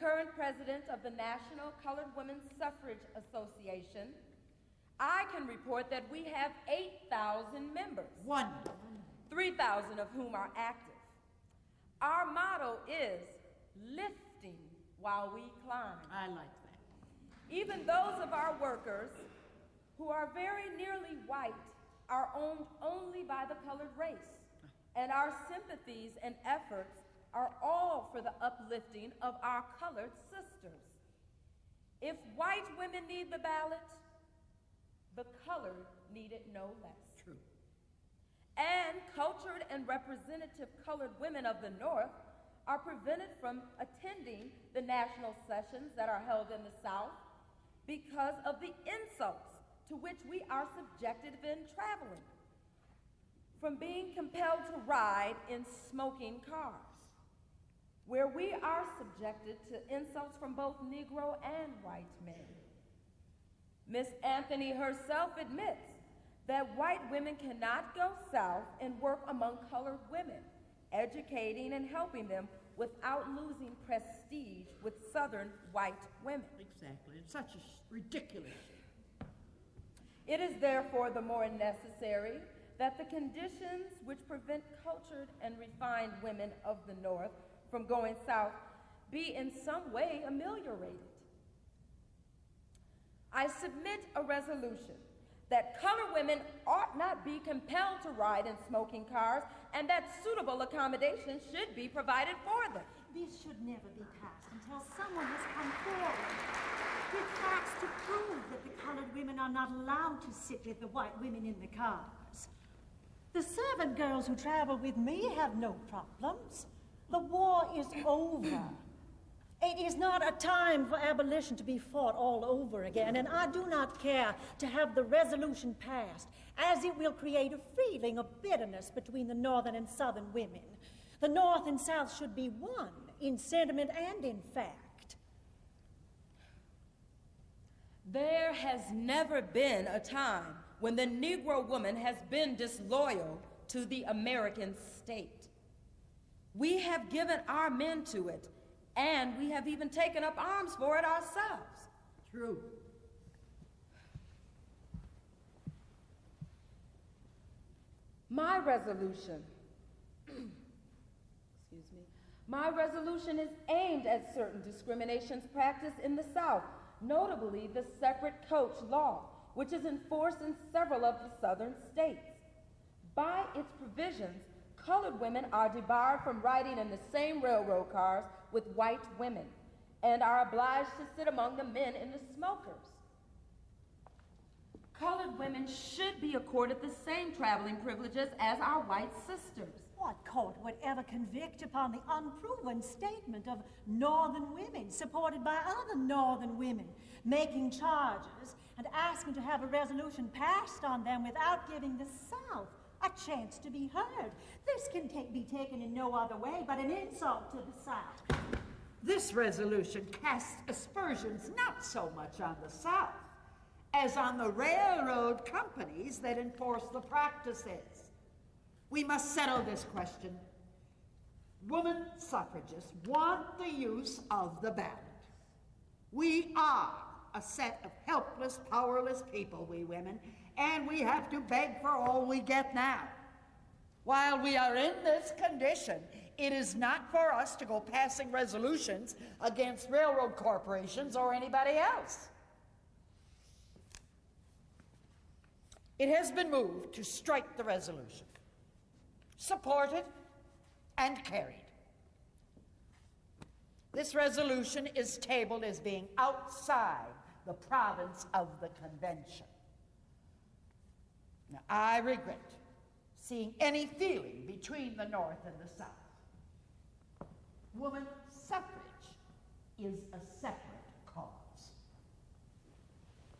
current president of the National Colored Women's Suffrage Association, I can report that we have 8,000 members. Wonderful. 3,000 of whom are active. Our motto is lifting while we climb. I like that. Even those of our workers who are very nearly white are owned only by the colored race, and our sympathies and efforts are all for the uplifting of our colored sisters. If white women need the ballot, the colored need it no less. True. And cultured and representative colored women of the North are prevented from attending the national sessions that are held in the South because of the insults to which we are subjected when traveling, from being compelled to ride in smoking cars, where we are subjected to insults from both Negro and white men. Miss Anthony herself admits that white women cannot go south and work among colored women, educating and helping them without losing prestige with southern white women. Exactly. It's such a ridiculous shame. It is therefore the more necessary that the conditions which prevent cultured and refined women of the North from going south be in some way ameliorated. I submit a resolution that colored women ought not be compelled to ride in smoking cars and that suitable accommodations should be provided for them. This should never be passed until someone has come forward with facts to prove that the colored women are not allowed to sit with the white women in the cars. The servant girls who travel with me have no problems. The war is over. It is not a time for abolition to be fought all over again, and I do not care to have the resolution passed, as it will create a feeling of bitterness between the Northern and Southern women. The North and South should be one in sentiment and in fact. There has never been a time when the Negro woman has been disloyal to the American state. We have given our men to it, and we have even taken up arms for it ourselves. True. My resolution, my resolution is aimed at certain discriminations practiced in the South, notably the separate coach law, which is enforced in several of the southern states. By its provisions, colored women are debarred from riding in the same railroad cars with white women and are obliged to sit among the men in the smokers. Colored women should be accorded the same traveling privileges as our white sisters. What court would ever convict upon the unproven statement of Northern women, supported by other Northern women, making charges and asking to have a resolution passed on them without giving the South a chance to be heard? This can be taken in no other way but an insult to the South. This resolution casts aspersions not so much on the South as on the railroad companies that enforce the practices. We must settle this question. Women suffragists want the use of the ballot. We are a set of helpless, powerless people, we women, and we have to beg for all we get now. While we are in this condition, it is not for us to go passing resolutions against railroad corporations or anybody else. It has been moved to strike the resolution, supported and carried. This resolution is tabled as being outside the province of the convention. Now, I regret seeing any feeling between the North and the South. Woman suffrage is a separate cause.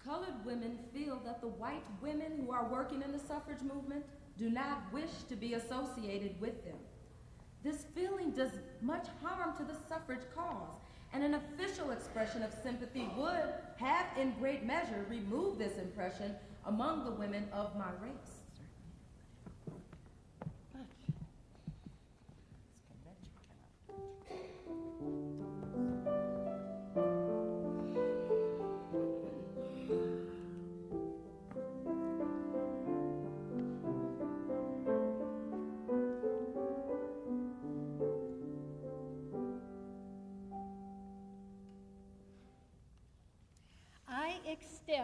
Colored women feel that the white women who are working in the suffrage movement do not wish to be associated with them. This feeling does much harm to the suffrage cause, and an official expression of sympathy would have in great measure removed this impression among the women of my race.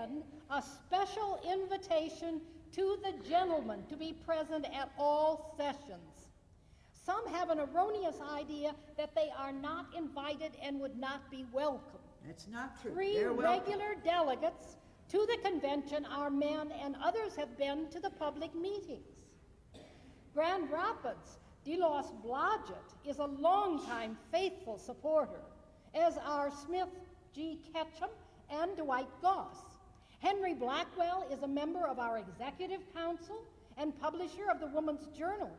extend a special invitation to the gentlemen to be present at all sessions. Some have an erroneous idea that they are not invited and would not be welcome. That's not true. 3 They're welcome. regular delegates to the convention are men, and others have been to the public meetings. Grand Rapids, Delos Blodgett is a longtime faithful supporter, as are Smith G. Ketchum and Dwight Goss. Henry Blackwell is a member of our executive council and publisher of the Woman's Journal.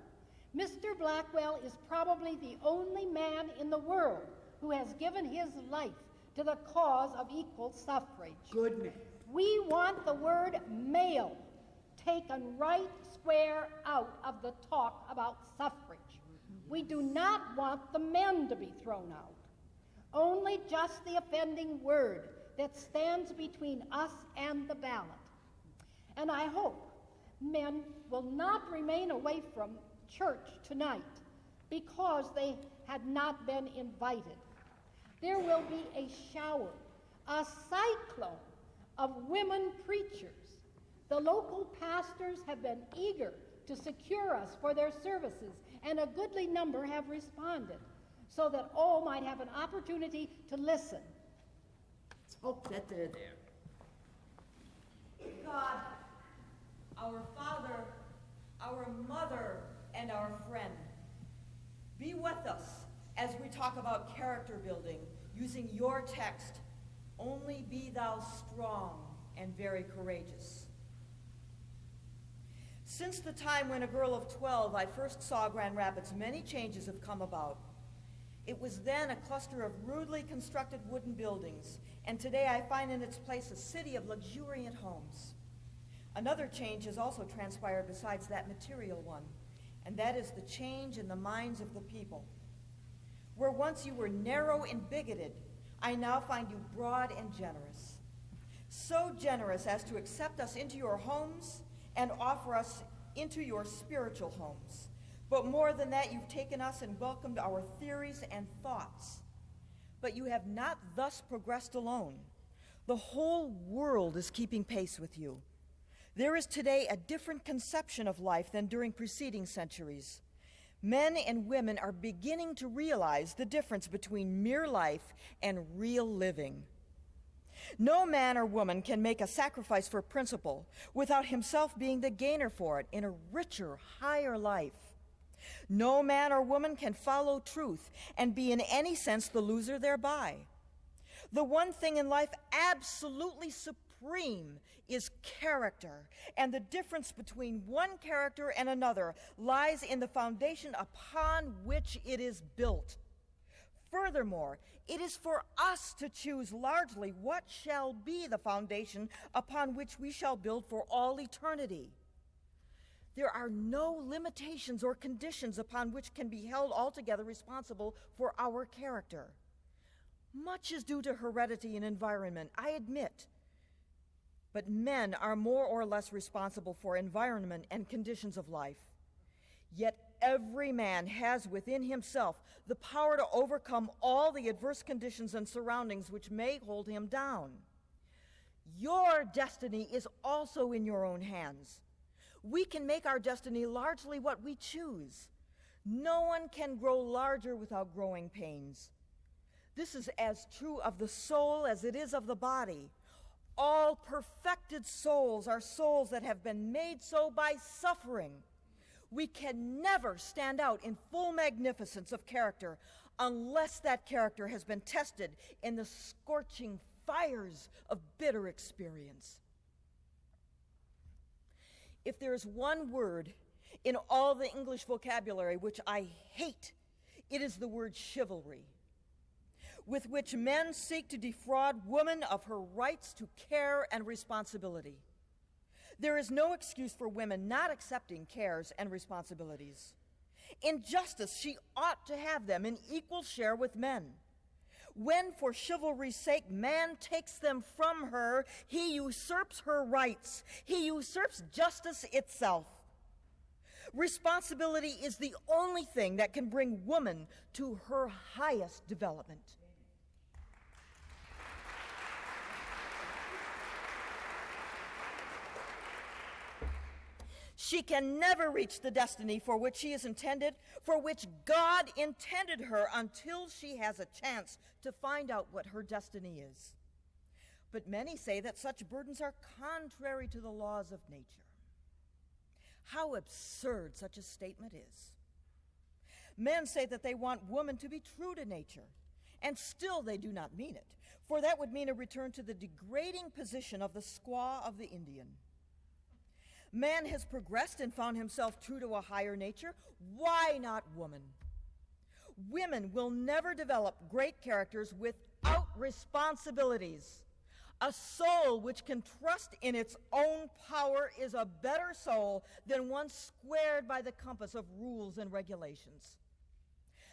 Mr. Blackwell is probably the only man in the world who has given his life to the cause of equal suffrage. Good man. We want the word male taken right square out of the talk about suffrage. We do not want the men to be thrown out. Only just the offending word that stands between us and the ballot. And I hope men will not remain away from church tonight because they had not been invited. There will be a shower, a cyclone of women preachers. The local pastors have been eager to secure us for their services, and a goodly number have responded, so that all might have an opportunity to listen. Let's hope that they're there. God, our Father, our Mother, and our friend, be with us as we talk about character building using your text, "Only be thou strong and very courageous." Since the time when a girl of 12 I first saw Grand Rapids, many changes have come about. It was then a cluster of rudely constructed wooden buildings, and today I find in its place a city of luxuriant homes. Another change has also transpired besides that material one, and that is the change in the minds of the people. Where once you were narrow and bigoted, I now find you broad and generous. So generous as to accept us into your homes and offer us into your spiritual homes. But more than that, you've taken us and welcomed our theories and thoughts. But you have not thus progressed alone. The whole world is keeping pace with you. There is today a different conception of life than during preceding centuries. Men and women are beginning to realize the difference between mere life and real living. No man or woman can make a sacrifice for principle without himself being the gainer for it in a richer, higher life. No man or woman can follow truth and be in any sense the loser thereby. The one thing in life absolutely supreme is character, and the difference between one character and another lies in the foundation upon which it is built. Furthermore, it is for us to choose largely what shall be the foundation upon which we shall build for all eternity. There are no limitations or conditions upon which can be held altogether responsible for our character. Much is due to heredity and environment, I admit. But men are more or less responsible for environment and conditions of life. Yet every man has within himself the power to overcome all the adverse conditions and surroundings which may hold him down. Your destiny is also in your own hands. We can make our destiny largely what we choose. No one can grow larger without growing pains. This is as true of the soul as it is of the body. All perfected souls are souls that have been made so by suffering. We can never stand out in full magnificence of character unless that character has been tested in the scorching fires of bitter experience. If there is one word in all the English vocabulary which I hate, it is the word chivalry, with which men seek to defraud woman of her rights to care and responsibility. There is no excuse for women not accepting cares and responsibilities. In justice, she ought to have them in equal share with men. When, for chivalry's sake, man takes them from her, he usurps her rights. He usurps justice itself. Responsibility is the only thing that can bring woman to her highest development. She can never reach the destiny for which she is intended, for which God intended her, until she has a chance to find out what her destiny is. But many say that such burdens are contrary to the laws of nature. How absurd such a statement is. Men say that they want woman to be true to nature, and still they do not mean it, for that would mean a return to the degrading position of the squaw of the Indian. Man has progressed and found himself true to a higher nature. Why not woman? Women will never develop great characters without responsibilities. A soul which can trust in its own power is a better soul than one squared by the compass of rules and regulations.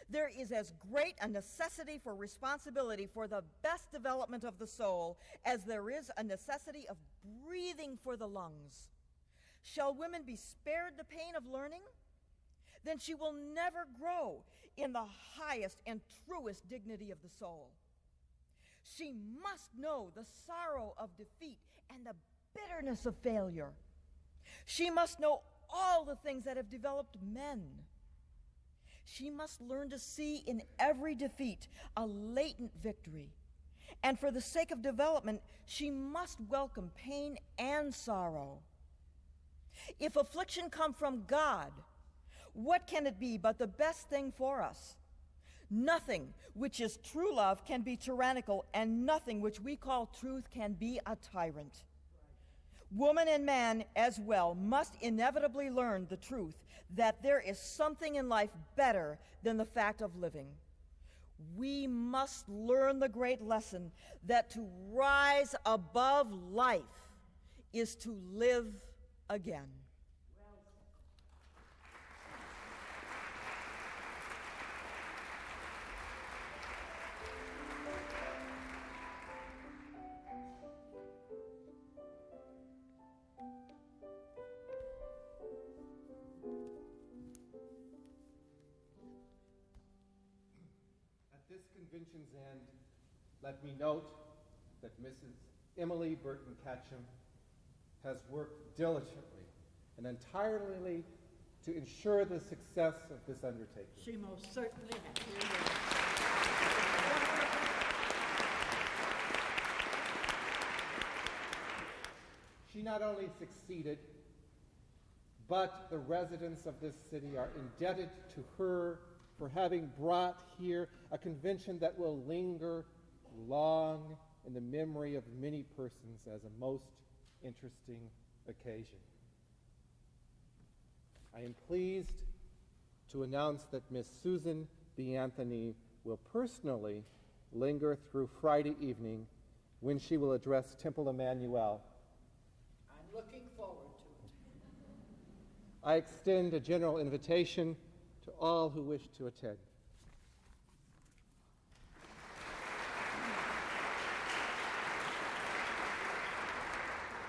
There is as great a necessity for responsibility for the best development of the soul as there is a necessity of breathing for the lungs. Shall women be spared the pain of learning? Then she will never grow in the highest and truest dignity of the soul. She must know the sorrow of defeat and the bitterness of failure. She must know all the things that have developed men. She must learn to see in every defeat a latent victory. And for the sake of development, she must welcome pain and sorrow. If affliction come from God, what can it be but the best thing for us? Nothing which is true love can be tyrannical, and nothing which we call truth can be a tyrant. Woman and man as well must inevitably learn the truth that there is something in life better than the fact of living. We must learn the great lesson that to rise above life is to live again. At this convention's end, let me note that Mrs. Emily Burton Ketchum has worked diligently and entirely to ensure the success of this undertaking. She most certainly has. She not only succeeded, but the residents of this city are indebted to her for having brought here a convention that will linger long in the memory of many persons as a most interesting occasion. I am pleased to announce that Miss Susan B. Anthony will personally linger through Friday evening when she will address Temple Emmanuel. I'm looking forward to it. I extend a general invitation to all who wish to attend.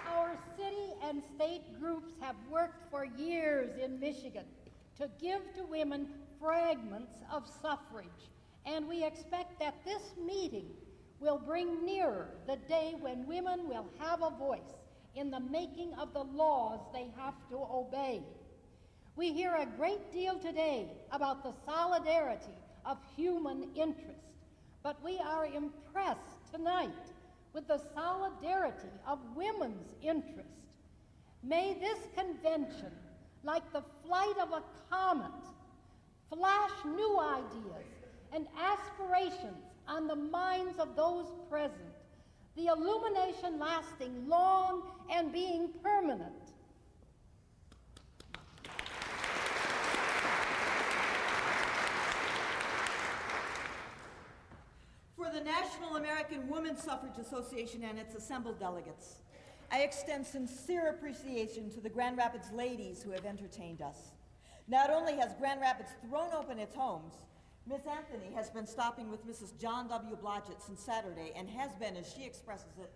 Our city and state groups have worked for years in Michigan to give to women fragments of suffrage, and we expect that this meeting will bring nearer the day when women will have a voice in the making of the laws they have to obey. We hear a great deal today about the solidarity of human interest, but we are impressed tonight with the solidarity of women's interest. May this convention, like the flight of a comet, flash new ideas and aspirations on the minds of those present, the illumination lasting long and being permanent. For the National American Women's Suffrage Association and its assembled delegates, I extend sincere appreciation to the Grand Rapids ladies who have entertained us. Not only has Grand Rapids thrown open its homes, Miss Anthony has been stopping with Mrs. John W. Blodgett since Saturday and has been, as she expresses it,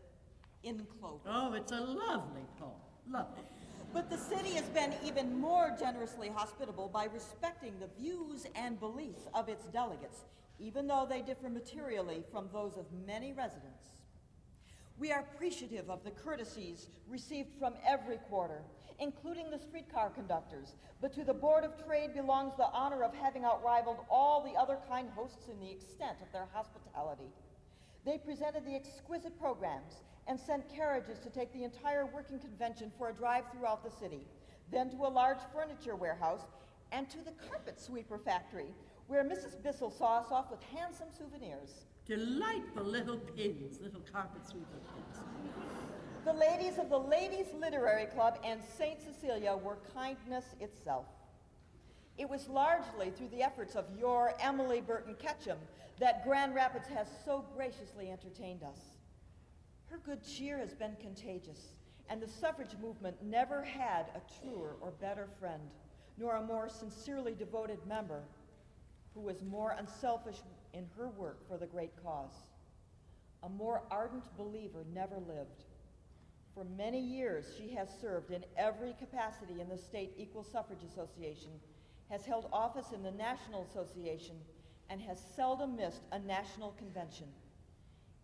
in clover. Oh, it's a lovely poem. Lovely. But the city has been even more generously hospitable by respecting the views and beliefs of its delegates, even though they differ materially from those of many residents. We are appreciative of the courtesies received from every quarter, including the streetcar conductors, but to the Board of Trade belongs the honor of having outrivaled all the other kind hosts in the extent of their hospitality. They presented the exquisite programs and sent carriages to take the entire working convention for a drive throughout the city, then to a large furniture warehouse and to the carpet sweeper factory, where Mrs. Bissell saw us off with handsome souvenirs. Delightful little pins, little carpet sweeper pins. The ladies of the Ladies Literary Club and St. Cecilia were kindness itself. It was largely through the efforts of your Emily Burton Ketchum that Grand Rapids has so graciously entertained us. Her good cheer has been contagious, and the suffrage movement never had a truer or better friend, nor a more sincerely devoted member who was more unselfish in her work for the great cause. A more ardent believer never lived. For many years, she has served in every capacity in the State Equal Suffrage Association, has held office in the National Association, and has seldom missed a national convention.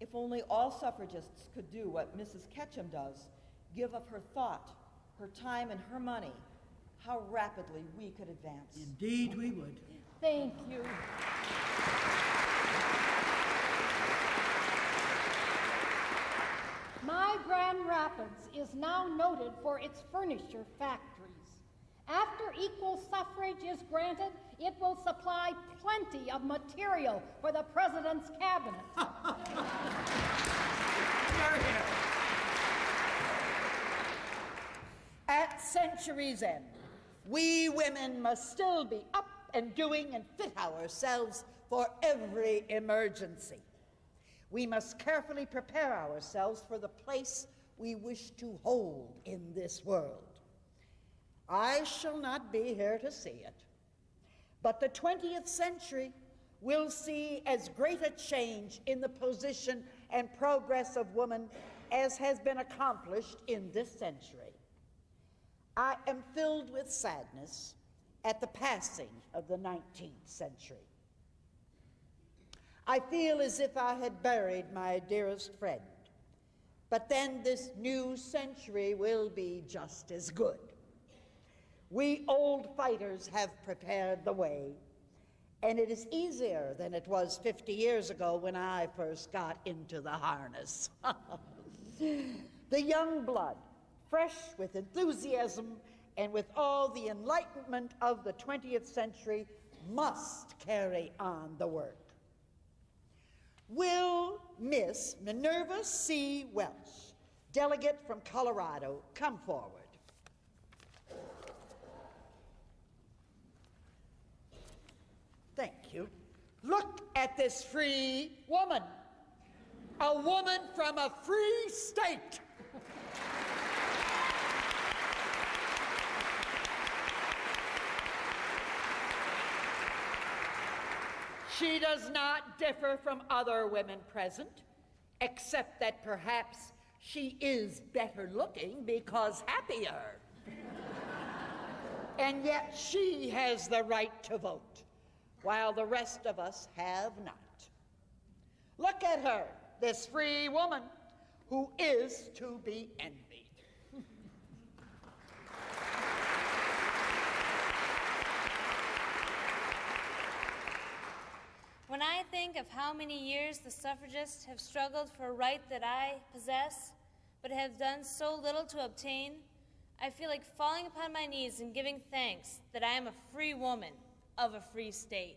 If only all suffragists could do what Mrs. Ketchum does, give of her thought, her time, and her money, how rapidly we could advance. Indeed we would. Thank you. My Grand Rapids is now noted for its furniture factories. After equal suffrage is granted, it will supply plenty of material for the President's cabinet. You're here. At century's end, we women must still be up and doing and fit ourselves for every emergency. We must carefully prepare ourselves for the place we wish to hold in this world. I shall not be here to see it, but the 20th century will see as great a change in the position and progress of woman as has been accomplished in this century. I am filled with sadness at the passing of the 19th century. I feel as if I had buried my dearest friend, but then this new century will be just as good. We old fighters have prepared the way, and it is easier than it was 50 years ago when I first got into the harness. The young blood, fresh with enthusiasm and with all the enlightenment of the 20th century, must carry on the work. Will Miss Minerva C. Welch, delegate from Colorado, come forward? Thank you. Look at this free woman, a woman from a free state. She does not differ from other women present, except that perhaps she is better looking because happier. And yet she has the right to vote, while the rest of us have not. Look at her, this free woman, who is to be envied. When I think of how many years the suffragists have struggled for a right that I possess, but have done so little to obtain, I feel like falling upon my knees and giving thanks that I am a free woman of a free state.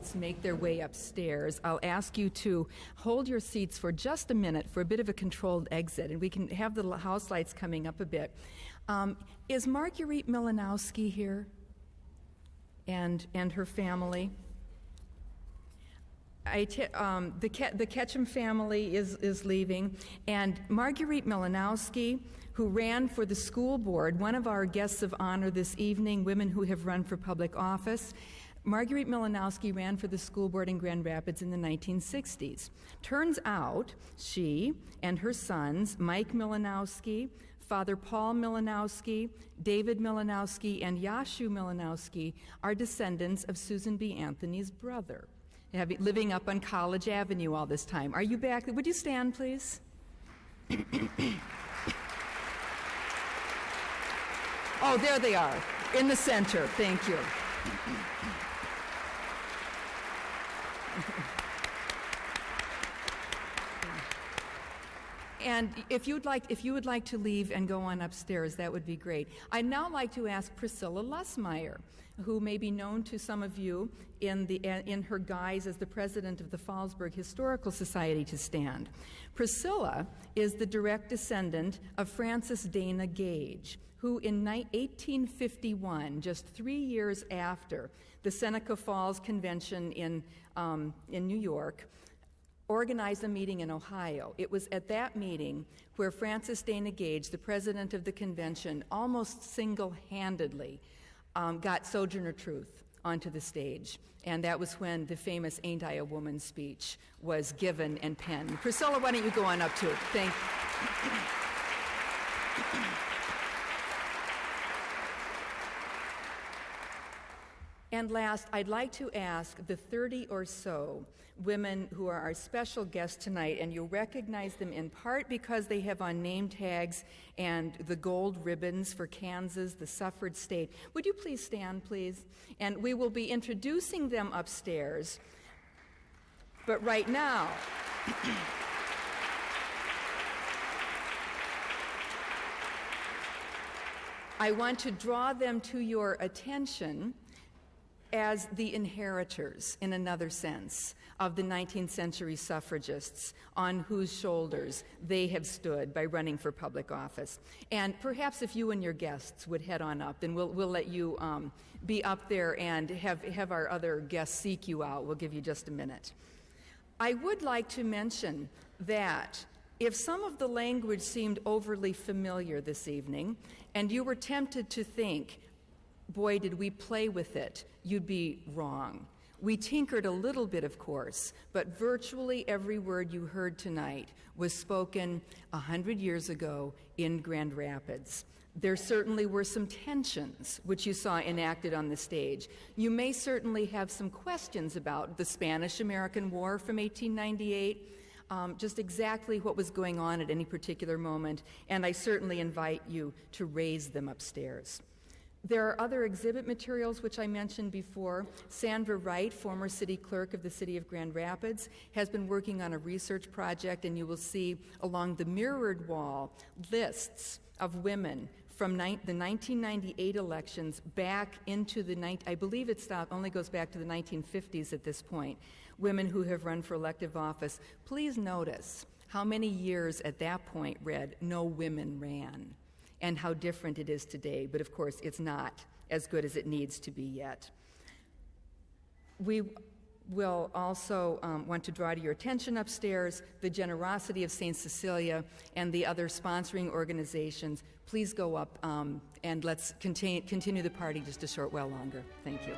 candidates make their way upstairs, I'll ask you to hold your seats for just a minute for a bit of a controlled exit, and we can have the house lights coming up a bit. Is Marguerite Milanowski here? And her family? The Ketchum family is leaving, and Marguerite Milanowski, who ran for the school board, one of our guests of honor this evening, women who have run for public office. Marguerite Milanowski ran for the school board in Grand Rapids in the 1960s. Turns out she and her sons, Mike Milanowski, Father Paul Milanowski, David Milanowski, and Yashu Milanowski are descendants of Susan B. Anthony's brother, living up on College Avenue all this time. Are you back? Would you stand, please? Oh, there they are, in the center. Thank you. And if you would like to leave and go on upstairs, that would be great. I'd now like to ask Priscilla Lussmeyer, who may be known to some of you in her guise as the president of the Fallsburg Historical Society, to stand. Priscilla is the direct descendant of Frances Dana Gage, who in 1851, just 3 years after the Seneca Falls Convention in New York, organized a meeting in Ohio. It was at that meeting where Frances Dana Gage, the president of the convention, almost single-handedly got Sojourner Truth onto the stage. And that was when the famous Ain't I a Woman speech was given and penned. Priscilla, why don't you go on up to it? Thank you. And last, I'd like to ask the 30 or so women who are our special guests tonight, and you'll recognize them in part because they have on name tags and the gold ribbons for Kansas, the suffrage state. Would you please stand, please? And we will be introducing them upstairs. But right now, I want to draw them to your attention as the inheritors, in another sense, of the 19th century suffragists on whose shoulders they have stood by running for public office. And perhaps if you and your guests would head on up, then we'll let you be up there and have our other guests seek you out. We'll give you just a minute. I would like to mention that if some of the language seemed overly familiar this evening, and you were tempted to think, boy, did we play with it, you'd be wrong. We tinkered a little bit, of course, but virtually every word you heard tonight was spoken 100 years ago in Grand Rapids. There certainly were some tensions, which you saw enacted on the stage. You may certainly have some questions about the Spanish-American War from 1898, just exactly what was going on at any particular moment, and I certainly invite you to raise them upstairs. There are other exhibit materials which I mentioned before. Sandra Wright, former city clerk of the city of Grand Rapids, has been working on a research project, and you will see along the mirrored wall lists of women from the 1998 elections back into I believe it only goes back to the 1950s at this point, women who have run for elective office. Please notice how many years at that point read, "No women ran," and how different it is today. But of course, it's not as good as it needs to be yet. We will also want to draw to your attention upstairs the generosity of St. Cecilia and the other sponsoring organizations. Please go up and let's continue the party just a short while longer. Thank you.